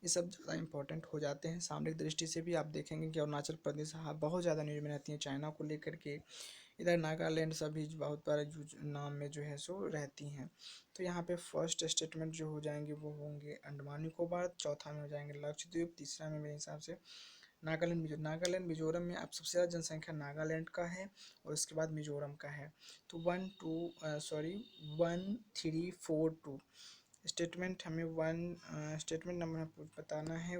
ये सब ज़्यादा इंपॉर्टेंट हो जाते हैं। सामरिक दृष्टि से भी आप देखेंगे कि अरुणाचल प्रदेश हाँ बहुत ज़्यादा न्यूज़ में रहती है चाइना को लेकर के। इधर नागालैंड सभी बहुत बड़े नाम में जो है सो रहती हैं। तो यहाँ पे फर्स्ट स्टेटमेंट जो हो जाएंगे वो होंगे अंडमान निकोबार, चौथा में हो जाएंगे लक्षद्वीप, तीसरा में मेरे हिसाब से नागालैंड मिजोरम में अब सबसे ज़्यादा जनसंख्या नागालैंड का है और उसके बाद मिजोरम का है। तो 1342 स्टेटमेंट हमें स्टेटमेंट नंबर हमें बताना है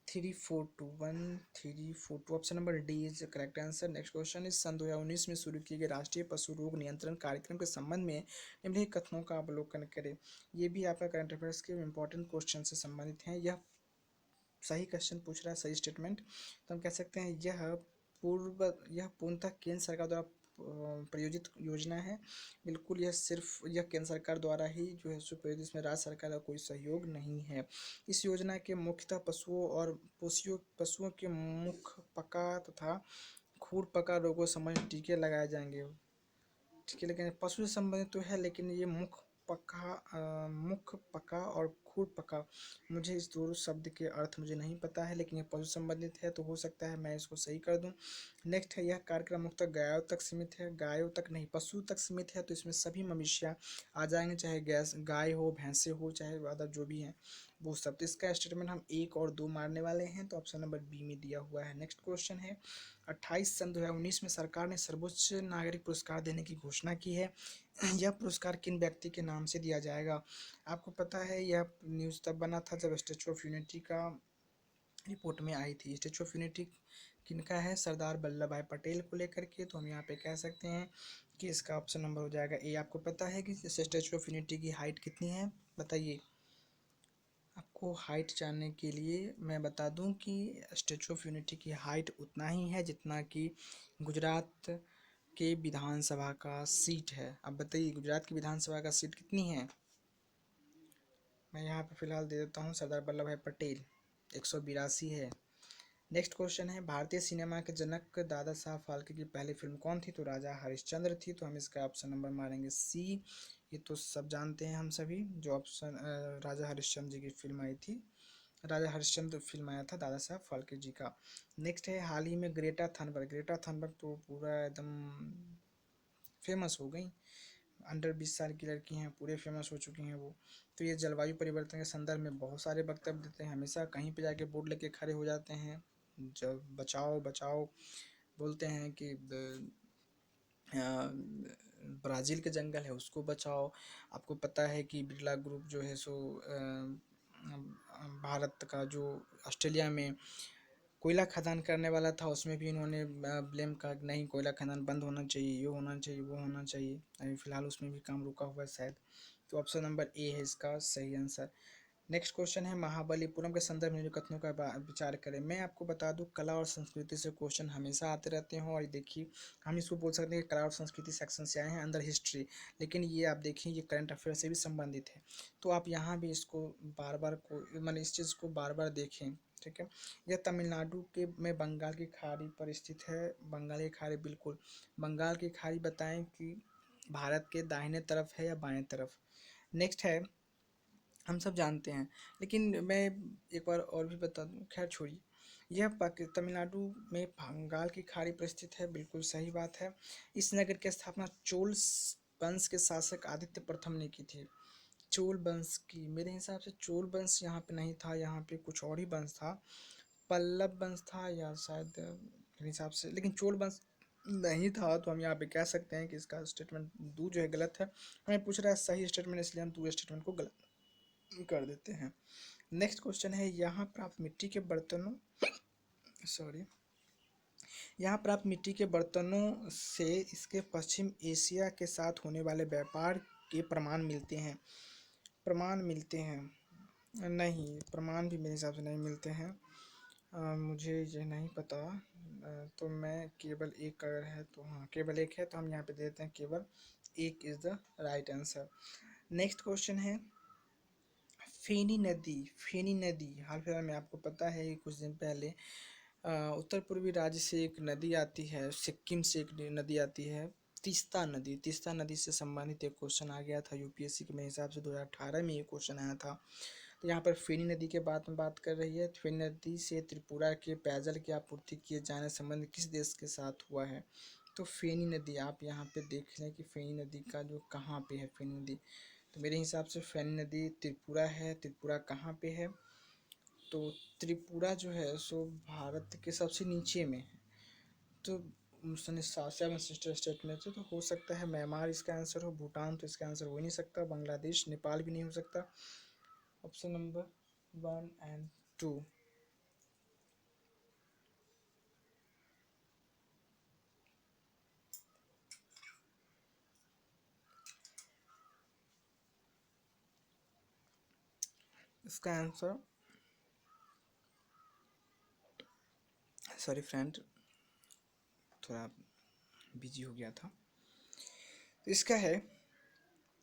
1342 option number D is correct answer. Next question is सन 2019 में शुरू किए गए राष्ट्रीय पशु रोग नियंत्रण कार्यक्रम के संबंध में निम्नलिखित कथनों का अवलोकन करें। ये भी आपका करंट अफेयर्स के इंपॉर्टेंट क्वेश्चन से संबंधित हैं। यह सही क्वेश्चन पूछ रहा है, सही स्टेटमेंट, तो हम कह सकते हैं यह पूर्णतः केंद्र सरकार द्वारा प्रायोजित योजना है। बिल्कुल यह केंद्र सरकार द्वारा ही जो है सुप्रायोजित, इसमें राज्य सरकार का कोई सहयोग नहीं है। इस योजना के मुख्यतः पशुओं के मुख पका तथा खुर पका रोगों संबंधित टीके लगाए जाएंगे। ठीक है, लेकिन पशु से संबंधित तो है, लेकिन ये मुख पका और खुर पका, मुझे इस दो शब्द के अर्थ मुझे नहीं पता है, लेकिन ये पशु संबंधित है तो हो सकता है मैं इसको सही कर दूं। नेक्स्ट है, यह कार्यक्रम मुख्यतः गायों तक सीमित है। गायों तक नहीं, पशु तक सीमित है, तो इसमें सभी मवेशियाँ आ जाएंगे, चाहे गाय हो, भैंसे हो, चाहे अदर जो भी हैं वो सब। तो इसका स्टेटमेंट हम 1 और 2 मारने वाले हैं, तो ऑप्शन नंबर बी में दिया हुआ है। नेक्स्ट क्वेश्चन है 28 सन 2019 में सरकार ने सर्वोच्च नागरिक पुरस्कार देने की घोषणा की है। यह पुरस्कार किन व्यक्ति के नाम से दिया जाएगा? आपको पता है यह न्यूज़ तब बना था जब स्टैचू ऑफ यूनिटी का रिपोर्ट में आई थी। स्टैचू ऑफ यूनिटी किनका है? सरदार वल्लभ भाई पटेल को लेकर के। तो हम यहाँ पे कह सकते हैं कि इसका ऑप्शन नंबर हो जाएगा ए। आपको पता है कि स्टैचू ऑफ यूनिटी की हाइट कितनी है? बताइए। आपको हाइट जानने के लिए मैं बता दूं कि स्टैचू ऑफ यूनिटी की हाइट उतना ही है जितना कि गुजरात के विधानसभा का सीट है। अब बताइए गुजरात की विधानसभा का सीट कितनी है? मैं यहाँ पे फिलहाल दे देता हूँ, सरदार वल्लभ भाई पटेल 182 है। नेक्स्ट क्वेश्चन है भारतीय सिनेमा के जनक दादा साहब फाल्के की पहली फिल्म कौन थी? तो राजा हरिश्चंद्र थी। तो हम इसका ऑप्शन नंबर मारेंगे सी। ये तो सब जानते हैं हम सभी, जो ऑप्शन राजा हरिश्चंद्र जी की फिल्म आई थी, राजा हरिश्चंद्र फिल्म आया था दादा साहब फाल्के जी का। नेक्स्ट है हाल ही में ग्रेटा थनबर्ग तो पूरा एकदम फेमस हो गई। अंडर 20 साल की लड़की हैं, पूरे फेमस हो चुकी हैं वो। तो ये जलवायु परिवर्तन के संदर्भ में बहुत सारे वक्तव्य देते हैं, हमेशा कहीं पे जाके बोर्ड लेके खड़े हो जाते हैं, जब बचाओ बचाओ बोलते हैं कि ब्राज़ील के जंगल है उसको बचाओ। आपको पता है कि बिरला ग्रुप जो है सो भारत का जो ऑस्ट्रेलिया में कोयला खदान करने वाला था, उसमें भी इन्होंने ब्लेम कहा कि नहीं कोयला खदान बंद होना चाहिए, ये होना चाहिए, वो होना चाहिए। अभी फ़िलहाल उसमें भी काम रुका हुआ है शायद। तो ऑप्शन नंबर ए है इसका सही आंसर। नेक्स्ट क्वेश्चन है महाबलीपुरम के संदर्भ में जो कथनों का विचार करें। मैं आपको बता दूं कला और संस्कृति से क्वेश्चन हमेशा आते रहते हैं, और देखिए हम इसको बोल सकते हैं कि कला और संस्कृति सेक्शन से आए हैं अंदर हिस्ट्री, लेकिन ये आप देखिए ये करंट अफेयर से भी संबंधित है। तो आप यहाँ भी इसको बार बार मतलब इस चीज़ को बार बार देखें। ठीक है, यह तमिलनाडु के में बंगाल की खाड़ी पर स्थित है। बंगाल की खाड़ी, बिल्कुल बंगाल की खाड़ी बताएं कि भारत के दाहिने तरफ है या बाएं तरफ? नेक्स्ट है, हम सब जानते हैं, लेकिन मैं एक बार और भी बता दूं, खैर छोड़िए। यह तमिलनाडु में बंगाल की खाड़ी पर स्थित है, बिल्कुल सही बात है। इस नगर की स्थापना चोल वंश के शासक आदित्य प्रथम ने की थी। चोल वंश की, मेरे हिसाब से चोल वंश यहाँ पे नहीं था, यहाँ पे कुछ और ही वंश था, पल्लव वंश था या शायद मेरे हिसाब से, लेकिन चोल वंश नहीं था। तो हम यहाँ पे कह सकते हैं कि इसका स्टेटमेंट दो जो है गलत है। हमें पूछ रहा है सही स्टेटमेंट, इसलिए हम दो स्टेटमेंट को गलत कर देते हैं। नेक्स्ट क्वेश्चन है यहाँ प्राप्त मिट्टी के बर्तनों सॉरी यहाँ प्राप्त मिट्टी के बर्तनों से इसके पश्चिम एशिया के साथ होने वाले व्यापार के प्रमाण मिलते हैं। प्रमाण मिलते हैं नहीं, प्रमाण भी मेरे हिसाब से नहीं मिलते हैं। मुझे ये नहीं पता। तो मैं केवल एक अगर है तो हाँ केवल एक है, तो हम यहाँ पे देते हैं केवल एक is the right answer. Next question है फेनी नदी हाल फिलहाल में आपको पता है कि कुछ दिन पहले उत्तर पूर्वी राज्य से एक नदी आती है, सिक्किम से एक नदी आती है, तीस्ता नदी से संबंधित एक क्वेश्चन आ गया था यूपीएससी के, मेरे हिसाब से 2018 में ये क्वेश्चन आया था। तो यहाँ पर फेनी नदी के बात में बात कर रही है। फेनी नदी से त्रिपुरा के पेयजल की आपूर्ति किए जाने संबंध किस देश के साथ हुआ है? तो फेनी नदी आप यहाँ पे देख लें कि फेनी नदी का जो कहाँ पे है फेनी नदी, तो मेरे हिसाब से फेनी नदी त्रिपुरा है। त्रिपुरा कहाँ पे है? तो त्रिपुरा जो है सो भारत के सबसे नीचे में है। तो सेवन सिस्टर स्टेट में थे, तो हो सकता है म्यांमार इसका आंसर हो। भूटान तो इसका आंसर हो ही नहीं सकता। बांग्लादेश, नेपाल भी नहीं हो सकता। ऑप्शन नंबर 1 और 2। इसका आंसर, सॉरी फ्रेंड, थोड़ा बिजी हो गया था। तो इसका है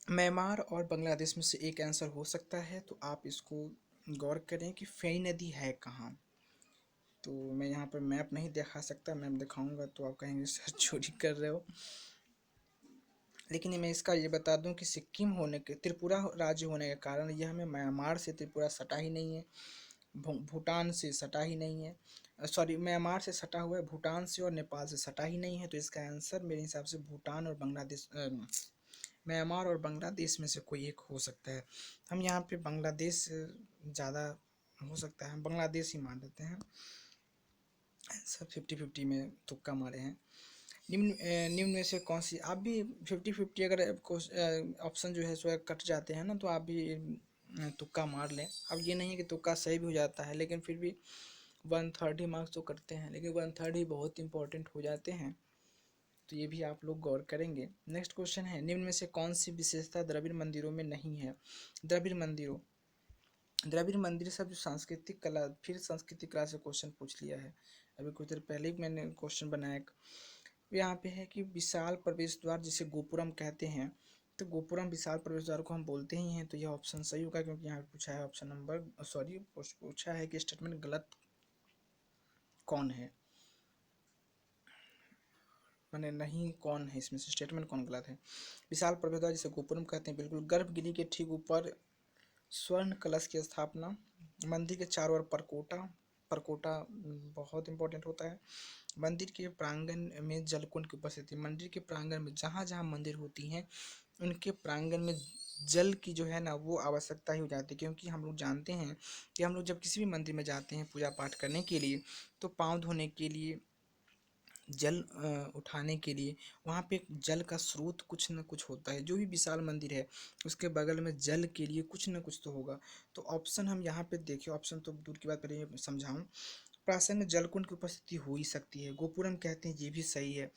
म्यांमार और बांग्लादेश में से एक आंसर हो सकता है। तो आप इसको गौर करें कि फेनी नदी है कहाँ। तो मैं यहाँ पर मैप नहीं दिखा सकता, मैप दिखाऊंगा तो आप कहेंगे सर चोरी कर रहे हो। लेकिन मैं इसका ये बता दूं कि सिक्किम होने के, त्रिपुरा राज्य होने के कारण यह हमें म्यांमार से त्रिपुरा सटा ही नहीं है, भूटान से सटा ही नहीं है, सॉरी म्यांमार से सटा हुआ है, भूटान से और नेपाल से सटा ही नहीं है। तो इसका आंसर मेरे हिसाब से भूटान और बांग्लादेश, म्यांमार और बांग्लादेश में से कोई एक हो सकता है। हम यहाँ पे बांग्लादेश ज़्यादा हो सकता है, बांग्लादेश ही मान लेते हैं। सब 50-50 में तुक्का मारे हैं। निम्न में से कौन सी, आप भी 50-50 अगर ऑप्शन जो है सो कट जाते हैं ना, तो आप भी तुक्का मार लें। अब ये नहीं है कि तुक्का सही भी हो जाता है, लेकिन फिर भी 1/3 ही मार्क्स तो कटते हैं, लेकिन 1/3 ही बहुत इंपॉर्टेंट हो जाते हैं। तो ये भी आप लोग गौर करेंगे। नेक्स्ट क्वेश्चन है, निम्न में से कौन सी विशेषता द्रविड़ मंदिरों में नहीं है। द्रविड़ मंदिर सब जो सांस्कृतिक कला, फिर सांस्कृतिक कला से क्वेश्चन पूछ लिया है। अभी कुछ देर पहले ही मैंने क्वेश्चन बनाया। यहाँ पे है कि विशाल प्रवेश द्वार जिसे गोपुरम कहते हैं, तो गोपुरम विशाल प्रवेश द्वार को हम बोलते ही हैं। तो यह ऑप्शन सही होगा, क्योंकि यहाँ पूछा है ऑप्शन नंबर, सॉरी पूछा है कि स्टेटमेंट गलत कौन है, मैंने नहीं कौन है इसमें से स्टेटमेंट कौन गलत है। विशाल प्रवेश द्वार जिसे गोपुरम कहते हैं, बिल्कुल। गर्भगृह के ठीक ऊपर स्वर्ण कलश की स्थापना, मंदिर के चारों ओर परकोटा, परकोटा बहुत इंपॉर्टेंट होता है। मंदिर के प्रांगण में जलकुंड की उपस्थिति, मंदिर के प्रांगण में जहाँ जहाँ मंदिर होती हैं उनके प्रांगण में जल की जो है ना वो आवश्यकता ही हो जाती है। क्योंकि हम लोग जानते हैं कि हम लोग जब किसी भी मंदिर में जाते हैं पूजा पाठ करने के लिए, तो पाँव धोने के लिए, जल उठाने के लिए वहाँ पे जल का स्रोत कुछ न कुछ होता है। जो भी विशाल मंदिर है उसके बगल में जल के लिए कुछ न कुछ तो होगा। तो ऑप्शन हम यहाँ पे देखिए, ऑप्शन तो दूर की बात, पहले समझाऊँ। प्रासंगिक जलकुंड की उपस्थिति हो ही सकती है, गोपुरम कहते हैं, ये भी सही है।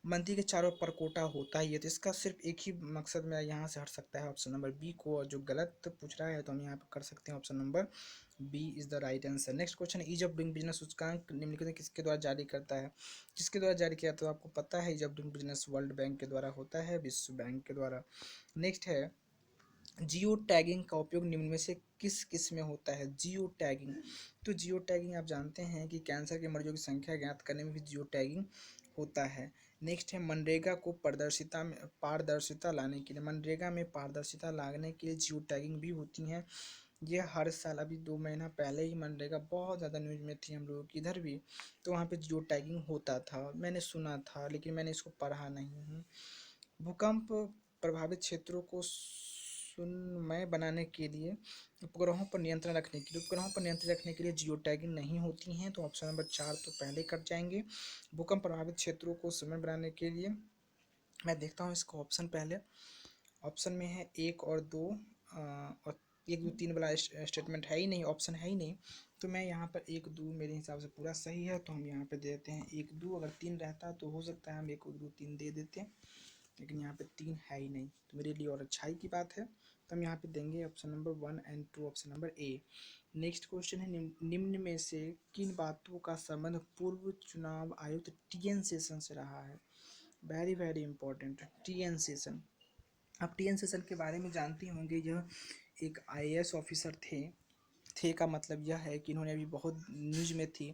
मंदिर के चारों परकोटा होता ही है, तो इसका सिर्फ एक ही मकसद में यहाँ से हट सकता है ऑप्शन नंबर बी को, और जो गलत पूछ रहा है तो हम यहाँ पर कर सकते हैं option number B is the right answer. Next question, ease of doing business सूचकांक निम्नलिखित में किसके द्वारा जारी करता है। किसके द्वारा जारी किया, तो आपको पता है ease of doing business World Bank के द्वारा होता है, विश्व बैंक के द्वारा। नेक्स्ट है, जियो टैगिंग का उपयोग निम्न में से किस किस में होता है। जियो टैगिंग, तो जियो टैगिंग आप जानते हैं कि कैंसर के मरीजों की संख्या ज्ञात करने में भी जियो टैगिंग होता है। नेक्स्ट है, मनरेगा को पारदर्शिता लाने के लिए, मनरेगा में पारदर्शिता लाने के लिए जियो टैगिंग भी होती हैं। ये हर साल, अभी 2 महीना पहले ही मनरेगा बहुत ज़्यादा न्यूज़ में थी हम लोगों की इधर भी, तो वहाँ पे जियो टैगिंग होता था, मैंने सुना था, लेकिन मैंने इसको पढ़ा नहीं हूँ। भूकंप प्रभावित क्षेत्रों को सुनमय बनाने के लिए, उपग्रहों पर नियंत्रण रखने के लिए जियो टैगिंग नहीं होती हैं। तो ऑप्शन नंबर 4 तो पहले कट जाएंगे। भूकंप प्रभावित क्षेत्रों को सुनमय बनाने के लिए, मैं देखता हूँ इसका ऑप्शन पहले। ऑप्शन में है 1 और 2, और 1, 2, 3 वाला स्टेटमेंट है ही नहीं, ऑप्शन है ही नहीं। तो मैं यहाँ पर 1, 2 मेरे हिसाब से पूरा सही है, तो हम यहाँ पे देते हैं 1, 2। अगर 3 रहता तो हो सकता है हम 1, 2, 3 दे देते हैं, लेकिन यहाँ पे 3 है ही नहीं, तो मेरे लिए और अच्छाई की बात है। तो हम यहाँ पे देंगे ऑप्शन नंबर 1 और 2, option number A. Next question है, निम्न में से किन बातों का संबंध पूर्व चुनाव आयुक्त TN सेशन से रहा है। Very very important, TN session. आप TN सेशन के बारे में जानते होंगे, यह एक IAS ऑफिसर थे का मतलब यह है कि इन्होंने अभी बहुत न्यूज़ में थी,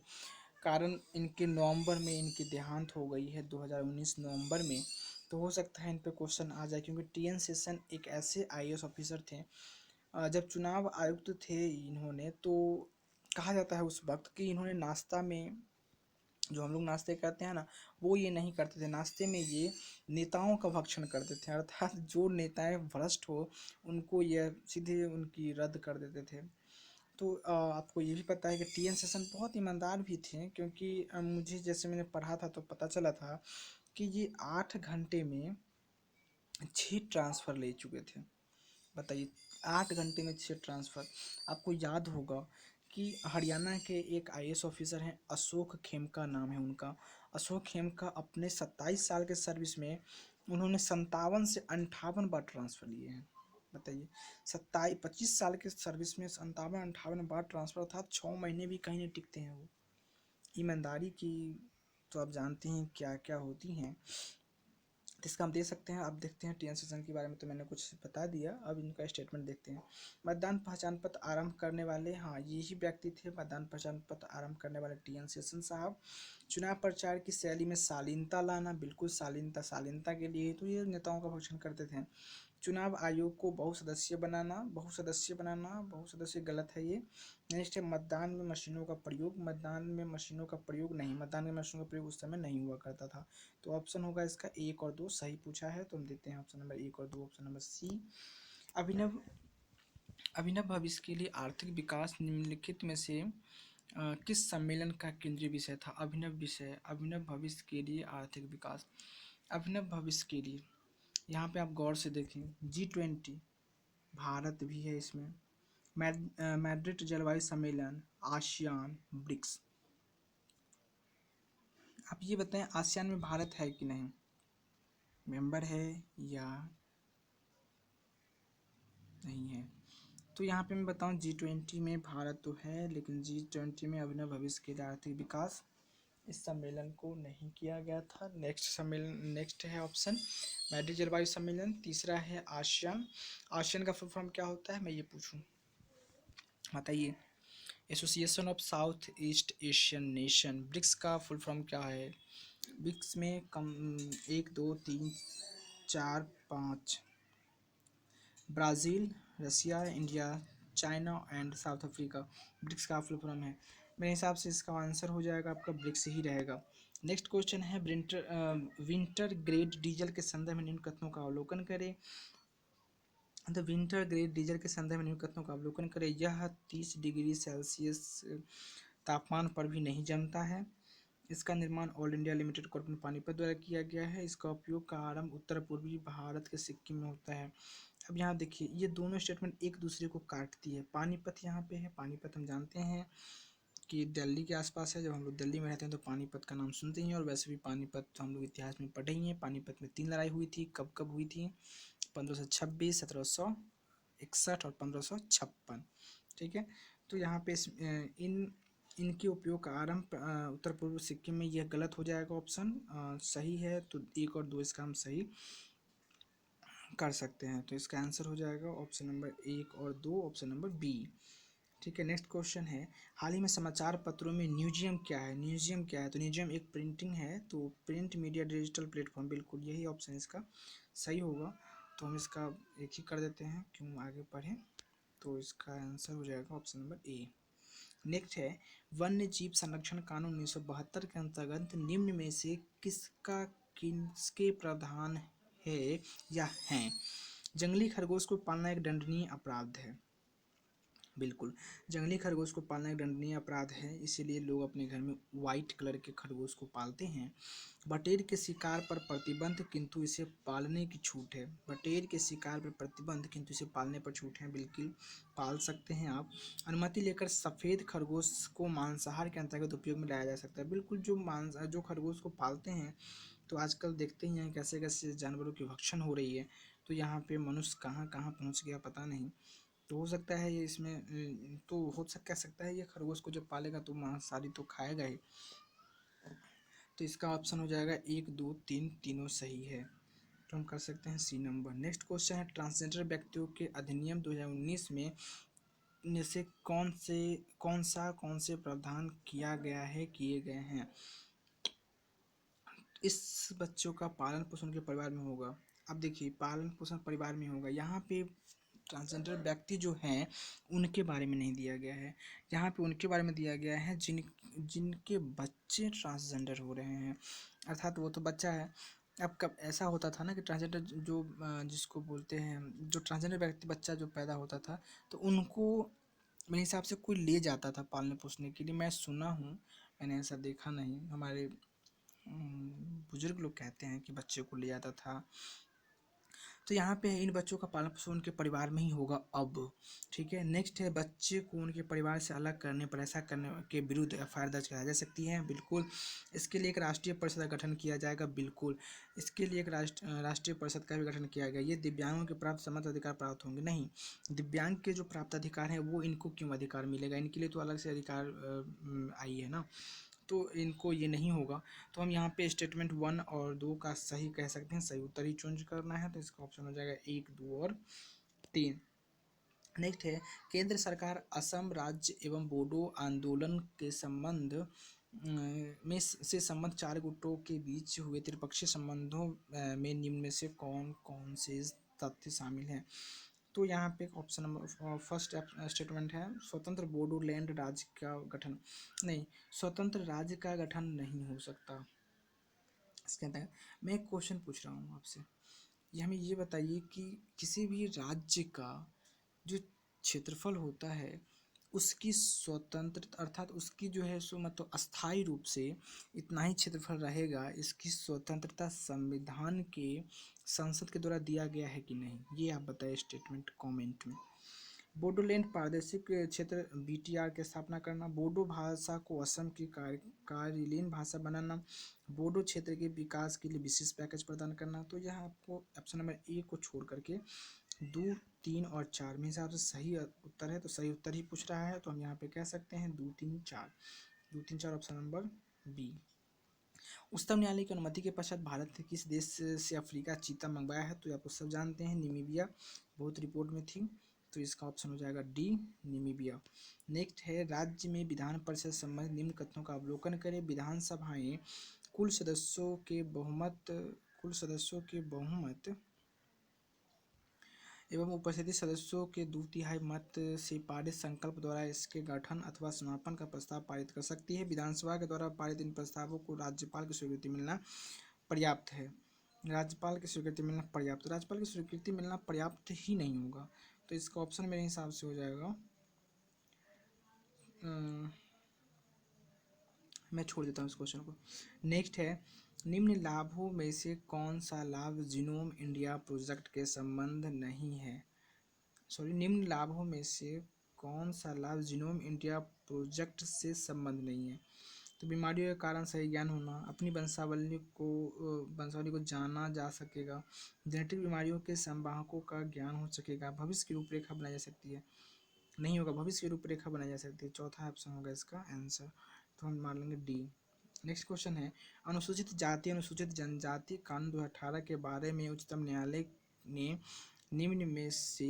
कारण इनके नवंबर में इनकी देहांत हो गई है, 2019 नवंबर में। तो हो सकता है इन पे क्वेश्चन आ जाए, क्योंकि TN सेशन एक ऐसे IAS ऑफिसर थे, जब चुनाव आयुक्त थे इन्होंने, तो कहा जाता है उस वक्त कि इन्होंने नाश्ता में, जो हम लोग नाश्ते करते हैं ना, वो ये नहीं करते थे। नाश्ते में ये नेताओं का भक्षण करते थे, अर्थात जो नेताएं भ्रष्ट हो उनको यह सीधे उनकी रद्द कर देते थे। तो आपको ये भी पता है कि टी एन सेशन बहुत ईमानदार भी थे, क्योंकि मुझे जैसे मैंने पढ़ा था तो पता चला था कि ये 8 घंटे में 6 ट्रांसफ़र ले चुके थे। बताइए, 8 घंटे में 6 ट्रांसफ़र। आपको याद होगा कि हरियाणा के एक आईएएस ऑफिसर हैं, अशोक खेमका नाम है उनका। अशोक खेमका अपने 27 साल के सर्विस में उन्होंने 57 से 58 बार ट्रांसफ़र लिए हैं। बताइए, 25 साल के सर्विस में 57-58 बार ट्रांसफ़र, अर्थात 6 महीने भी कहीं नहीं टिकते हैं वो। ईमानदारी की तो आप जानते हैं क्या क्या होती हैं। तो इसका हम दे सकते हैं। अब देखते हैं टी एन सेशन के बारे में तो मैंने कुछ बता दिया, अब इनका स्टेटमेंट देखते हैं। मतदान पहचान पत्र आरंभ करने वाले, हाँ यही व्यक्ति थे मतदान पहचान पत्र आरंभ करने वाले टी एन सेशन साहब। चुनाव प्रचार की शैली में शालीनता लाना, बिल्कुल शालीनता, शालीनता के लिए तो ये नेताओं का भक्षण करते थे। चुनाव आयोग को बहुसदस्यीय बनाना, बहुसदस्यीय बनाना, बहुसदस्यीय गलत है ये। नेक्स्ट है मतदान में मशीनों का प्रयोग, मतदान में मशीनों का प्रयोग नहीं, मतदान में मशीनों का प्रयोग उस समय नहीं हुआ करता था। तो ऑप्शन होगा इसका 1 और 2 सही पूछा है, तो हम देते हैं ऑप्शन नंबर 1 और 2, ऑप्शन नंबर सी। अभिनव अभिनव भविष्य के लिए आर्थिक विकास निम्नलिखित में से किस सम्मेलन का केंद्रीय विषय था? अभिनव विषय, अभिनव भविष्य के लिए आर्थिक विकास, अभिनव भविष्य के लिए। यहाँ पे आप गौर से देखें, G20, भारत भी है इसमें, मैड्रिड जलवायु सम्मेलन, आसियान, ब्रिक्स। आप ये बताएं आसियान में भारत है कि नहीं, मेंबर है या नहीं है? तो यहाँ पे मैं बताऊँ G20 में भारत तो है, लेकिन G20 में अभिनव भविष्य के लिए आर्थिक विकास इस सम्मेलन को नहीं किया गया था। नेक्स्ट सम्मेलन, नेक्स्ट है ऑप्शन मैड्रिड जलवायु सम्मेलन। तीसरा है आसियान। आसियान का फुल फॉर्म क्या होता है, मैं ये पूछूं, बताइए। Association of South East Asian Nation. BRICS का फुल फॉर्म क्या है? ब्रिक्स में कम 1, 2, 3, 4, 5 Brazil, Russia, India, China and South Africa, BRICS का फुल फॉर्म है। मेरे हिसाब से इसका आंसर हो जाएगा आपका ब्रिक्स ही रहेगा। नेक्स्ट क्वेश्चन है विंटर ग्रेड डीजल के संदर्भ में निम्न कथनों का अवलोकन करें। द विंटर ग्रेड डीजल के संदर्भ में निम्न कथनों का अवलोकन करें। यह 30 डिग्री सेल्सियस तापमान पर भी नहीं जमता है। इसका निर्माण all India limited corporation Panipat द्वारा किया गया है। इसका उपयोग का आरंभ उत्तर पूर्वी भारत के सिक्किम में होता है। अब यहाँ देखिए, ये दोनों स्टेटमेंट एक दूसरे को काटती है। पानीपत यहाँ पे है, पानीपत हम जानते हैं कि दिल्ली के आसपास है। जब हम लोग दिल्ली में रहते हैं तो पानीपत का नाम सुनते ही हैं, और वैसे भी पानीपत तो हम लोग इतिहास में पढ़े ही हैं। पानीपत में 3 लड़ाई हुई थी, कब कब हुई थी? 1526, 1761 और 1556। ठीक है, तो यहाँ पे इनके उपयोग का आरंभ उत्तर पूर्व सिक्किम में, यह गलत हो जाएगा ऑप्शन। सही है तो 1 और 2 इसका हम सही कर सकते हैं। तो इसका आंसर हो जाएगा ऑप्शन नंबर 1 और 2, ऑप्शन नंबर बी। ठीक है, नेक्स्ट क्वेश्चन है हाल ही में समाचार पत्रों में न्यूजियम क्या है? न्यूजियम क्या है? तो न्यूजियम एक प्रिंटिंग है, तो प्रिंट मीडिया डिजिटल प्लेटफॉर्म, बिल्कुल यही ऑप्शन इसका सही होगा। तो हम इसका एक ही कर देते हैं, क्यों आगे पढ़ें। तो इसका आंसर हो जाएगा ऑप्शन नंबर ए। नेक्स्ट है वन्य जीव संरक्षण कानून 1972 के अंतर्गत निम्न में से किसका किसके प्रावधान है या हैं? जंगली खरगोश को पालना एक दंडनीय अपराध है। बिल्कुल, जंगली खरगोश को पालना एक दंडनीय अपराध है, इसीलिए लोग अपने घर में वाइट कलर के खरगोश को पालते हैं। बटेर के शिकार पर प्रतिबंध किंतु इसे पालने की छूट है। बटेर के शिकार पर प्रतिबंध किंतु इसे पालने पर छूट है, बिल्कुल पाल सकते हैं आप। अनुमति लेकर सफ़ेद खरगोश को मांसाहार के अंतर्गत उपयोग में लाया जा सकता है। बिल्कुल, जो खरगोश को पालते हैं, तो आजकल देखते ही हैं कैसे कैसे जानवरों की भक्षण हो रही है। तो यहाँ पे मनुष्य कहाँ कहाँ पहुँच गया पता नहीं। तो हो सकता है ये इसमें तो कह सकता है ये खरगोश को जब पालेगा तो मांसाहारी तो खाएगा ही। तो इसका ऑप्शन हो जाएगा 1, 2, 3 तीनों सही है, तो हम कर सकते हैं सी नंबर। नेक्स्ट क्वेश्चन है ट्रांसजेंडर व्यक्तियों के अधिनियम 2019 में से कौन से प्रावधान किए गए हैं? इस बच्चों का पालन पोषण के परिवार में होगा। अब देखिए, पालन पोषण परिवार में होगा, यहाँ पे ट्रांसजेंडर व्यक्ति जो हैं उनके बारे में नहीं दिया गया है। यहाँ पे उनके बारे में दिया गया है जिनके बच्चे ट्रांसजेंडर हो रहे हैं, अर्थात वो तो बच्चा है। अब कब ऐसा होता था ना कि ट्रांसजेंडर जिसको बोलते हैं, जो ट्रांसजेंडर व्यक्ति बच्चा जो पैदा होता था, तो उनको मेरे हिसाब से कोई ले जाता था पालने पोसने के लिए, मैं सुना हूँ, मैंने ऐसा देखा नहीं। हमारे बुजुर्ग लोग कहते हैं कि बच्चे को ले जाता था। तो यहाँ पे इन बच्चों का पालन पोषण उनके परिवार में ही होगा अब। ठीक है, नेक्स्ट है बच्चे को उनके परिवार से अलग करने पर ऐसा करने के विरुद्ध एफआईआर दर्ज कराई जा सकती है। बिल्कुल, इसके लिए एक राष्ट्रीय परिषद का गठन किया जाएगा। बिल्कुल, इसके लिए एक राष्ट्रीय परिषद का भी गठन किया गया। ये दिव्यांगों के प्राप्त समस्त अधिकार प्राप्त होंगे नहीं, दिव्यांग के जो प्राप्त अधिकार हैं वो इनको क्यों अधिकार मिलेगा, इनके लिए तो अलग से अधिकार आई है ना, तो इनको ये नहीं होगा। तो हम यहाँ पे स्टेटमेंट 1 और 2 का सही कह सकते हैं, सही उत्तर ही चूज करना है। तो इसका ऑप्शन हो जाएगा 1, 2 और 3। नेक्स्ट है केंद्र सरकार असम राज्य एवं बोडो आंदोलन के संबंध में से संबंध 4 गुटों के बीच हुए त्रिपक्षीय संबंधों में निम्न में से कौन कौन से तथ्य शामिल हैं। तो यहाँ पे ऑप्शन नंबर फर्स्ट स्टेटमेंट है स्वतंत्र बोडोलैंड राज्य का गठन नहीं, स्वतंत्र राज्य का गठन नहीं हो सकता। इसके अंदर मैं एक क्वेश्चन पूछ रहा हूँ आपसे, ये हमें ये बताइए कि किसी भी राज्य का जो क्षेत्रफल होता है उसकी स्वतंत्र अर्थात उसकी जो है सो मतलब अस्थायी रूप से इतना ही क्षेत्रफल रहेगा, इसकी स्वतंत्रता संविधान के संसद के द्वारा दिया गया है कि नहीं, ये आप बताइए स्टेटमेंट कमेंट में। बोडोलैंड प्रादेशिक क्षेत्र बीटीआर की स्थापना करना, बोडो भाषा को असम की कार्यलीन भाषा बनाना, बोडो क्षेत्र के विकास के लिए विशेष पैकेज प्रदान करना। तो यह आपको ऑप्शन नंबर ए को छोड़ करके 2, 3 और 4 मेरे हिसाब से सही उत्तर है। तो सही उत्तर ही पूछ रहा है, तो हम यहाँ पे कह सकते हैं 2, 3, 4, 2, 3, 4 ऑप्शन नंबर बी। उच्चतम न्यायालय की अनुमति के पश्चात भारत ने किस देश से अफ्रीका चीता मंगवाया है। तो आप सब जानते हैं नामीबिया, बहुत रिपोर्ट में थी। तो इसका ऑप्शन हो जाएगा डी, नामीबिया। नेक्स्ट है राज्य में विधान परिषद संबंधित निम्न कथनों का अवलोकन करें। विधानसभाएं कुल सदस्यों के बहुमत एवं उपस्थित सदस्यों के 2/3 मत से पारित संकल्प द्वारा इसके गठन अथवा समापन का प्रस्ताव पारित कर सकती है। विधानसभा के द्वारा पारित इन प्रस्तावों को राज्यपाल की स्वीकृति मिलना पर्याप्त है। राज्यपाल की स्वीकृति मिलना पर्याप्त, राज्यपाल की स्वीकृति मिलना पर्याप्त ही नहीं होगा। तो इसका ऑप्शन मेरे हिसाब से हो जाएगा मैं छोड़ देता हूँ इस क्वेश्चन को। नेक्स्ट है निम्न लाभों में से कौन सा लाभ जीनोम इंडिया प्रोजेक्ट के संबंध नहीं है। निम्न लाभों में से कौन सा लाभ जीनोम इंडिया प्रोजेक्ट से संबंध नहीं है। तो बीमारियों के कारण सही ज्ञान होना, अपनी वंशावली को जाना जा सकेगा, जेनेटिक बीमारियों के संवाहकों का ज्ञान हो सकेगा, भविष्य की रूपरेखा बनाई जा सकती है, नहीं होगा, भविष्य की रूपरेखा बनाई जा सकती है। चौथा ऑप्शन होगा इसका आंसर, तो हम मान लेंगे डी। नेक्स्ट क्वेश्चन है अनुसूचित जाति अनुसूचित जनजाति कानून 2018 के बारे में उच्चतम न्यायालय ने निम्न में से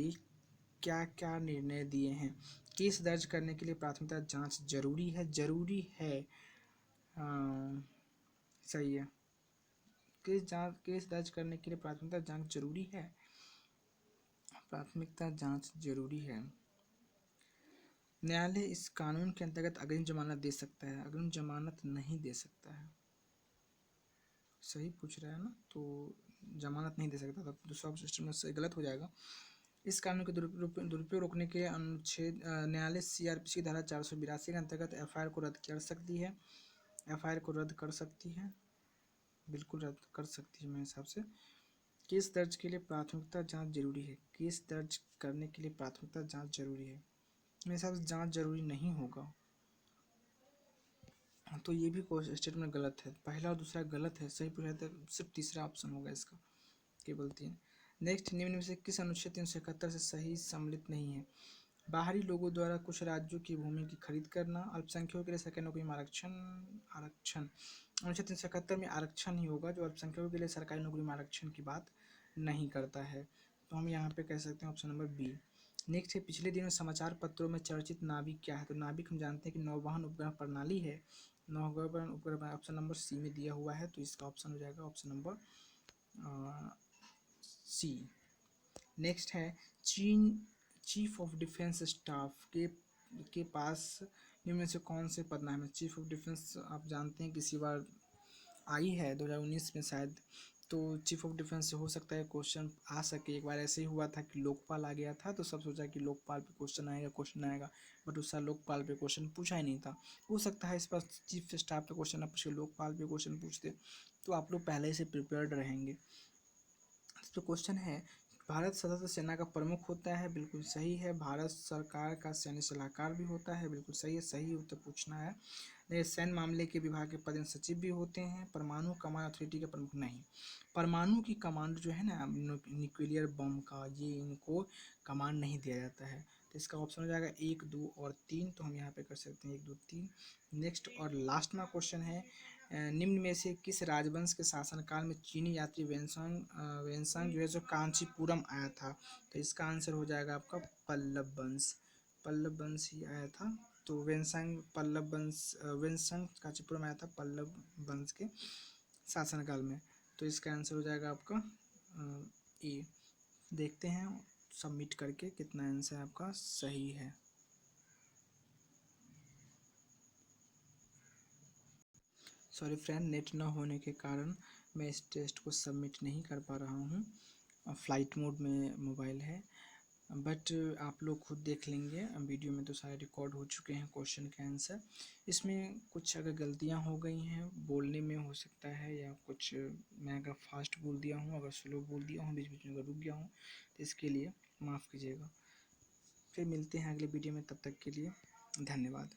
क्या क्या निर्णय दिए हैं। केस दर्ज करने के लिए प्राथमिकता जांच जरूरी है, जरूरी है, सही है। केस दर्ज करने के लिए प्राथमिकता जांच जरूरी है, प्राथमिकता जांच जरूरी है। न्यायालय इस कानून के अंतर्गत अग्रिम जमानत दे सकता है, अग्रिम जमानत नहीं दे सकता है। सही पूछ रहा है ना, तो जमानत नहीं दे सकता, तो दूसरा सिस्टम में से गलत हो जाएगा। इस कानून के दुरुपयोग रोकने के अनुच्छेद न्यायालय सीआरपीसी की धारा 482 के अंतर्गत एफआईआर को रद्द कर सकती है, एफआईआर को रद्द कर सकती है, बिल्कुल रद्द कर सकती है मेरे हिसाब से। केस दर्ज के लिए प्राथमिकता जांच जरूरी है, केस दर्ज करने के लिए प्राथमिकता जांच जरूरी है, मेरे हिसाब से जांच जरूरी नहीं होगा। तो ये भी स्टेटमेंट गलत है, पहला और दूसरा गलत है, सही पूछा तो सिर्फ तीसरा ऑप्शन होगा इसका, केवल 3। नेक्स्ट निम्न में से किस अनुच्छेद 371 से सही सम्मिलित नहीं है। बाहरी लोगों द्वारा कुछ राज्यों की भूमि की खरीद करना, अल्पसंख्यकों के लिए सरकारी नौकरी में आरक्षण आरक्षण अनुच्छेद 371 में आरक्षण ही होगा जो अल्पसंख्यकों के लिए सरकारी नौकरी में आरक्षण की बात नहीं करता है। तो हम यहाँ पे कह सकते हैं ऑप्शन नंबर बी। नेक्स्ट है पिछले दिनों समाचार पत्रों में चर्चित नाभिक क्या है। तो नाभिक हम जानते हैं कि नौवहन उपग्रह प्रणाली है, नौवहन उपग्रह ऑप्शन नंबर सी में दिया हुआ है, तो इसका ऑप्शन हो जाएगा ऑप्शन नंबर सी। नेक्स्ट है चीन चीफ ऑफ डिफेंस स्टाफ के पास निम्न में से कौन से पद नाम है। चीफ ऑफ डिफेंस आप जानते हैं किसी बार आई है 2019 में शायद, तो चीफ ऑफ डिफेंस से हो सकता है क्वेश्चन आ सके। एक बार ऐसे ही हुआ था कि लोकपाल आ गया था, तो सब सोचा कि लोकपाल पे क्वेश्चन आएगा, बट उस साल लोकपाल पे क्वेश्चन पूछा ही नहीं था। हो सकता है इस बार चीफ स्टाफ पे क्वेश्चन आप पूछ के लोकपाल पे क्वेश्चन पूछते, तो आप लोग पहले से प्रिपेयर्ड रहेंगे। तो क्वेश्चन है, भारत सशस्त्र सेना का प्रमुख होता है, बिल्कुल सही है। भारत सरकार का सैन्य सलाहकार भी होता है, बिल्कुल सही है, सही उत्तर पूछना है। नहीं, सैन्य मामले के विभाग के प्रधान सचिव भी होते हैं। परमाणु कमांड अथॉरिटी के प्रमुख नहीं। परमाणु की कमांड जो है ना, न्यूक्लियर बम का, ये इनको कमांड नहीं दिया जाता है। तो इसका ऑप्शन हो जाएगा 1, 2 और 3। तो हम यहाँ पे कर सकते हैं 1, 2, 3। नेक्स्ट और लास्ट में क्वेश्चन है, निम्न में से किस राजवंश के शासनकाल में चीनी यात्री वेनसंग जो है जो कांचीपुरम आया था? तो इसका आंसर हो जाएगा आपका पल्लव वंश। पल्लव वंश ही आया था। तो वेनसंग कांचीपुरम आया था पल्लव वंश के शासनकाल में। तो इसका आंसर हो जाएगा आपका ए। देखते हैं सबमिट करके कितना आंसर आपका सही है। सॉरी फ्रेंड, नेट ना होने के कारण मैं इस टेस्ट को सबमिट नहीं कर पा रहा हूँ। फ़्लाइट मोड में मोबाइल है, बट आप लोग खुद देख लेंगे। वीडियो में तो सारे रिकॉर्ड हो चुके हैं क्वेश्चन के आंसर। इसमें कुछ अगर गलतियाँ हो गई हैं बोलने में हो सकता है, या कुछ मैं अगर फास्ट बोल दिया हूँ, अगर स्लो बोल दिया हूँ, बीच बीच में अगर रुक गया हूँ, तो इसके लिए माफ़ कीजिएगा। फिर मिलते हैं अगले वीडियो में, तब तक के लिए धन्यवाद।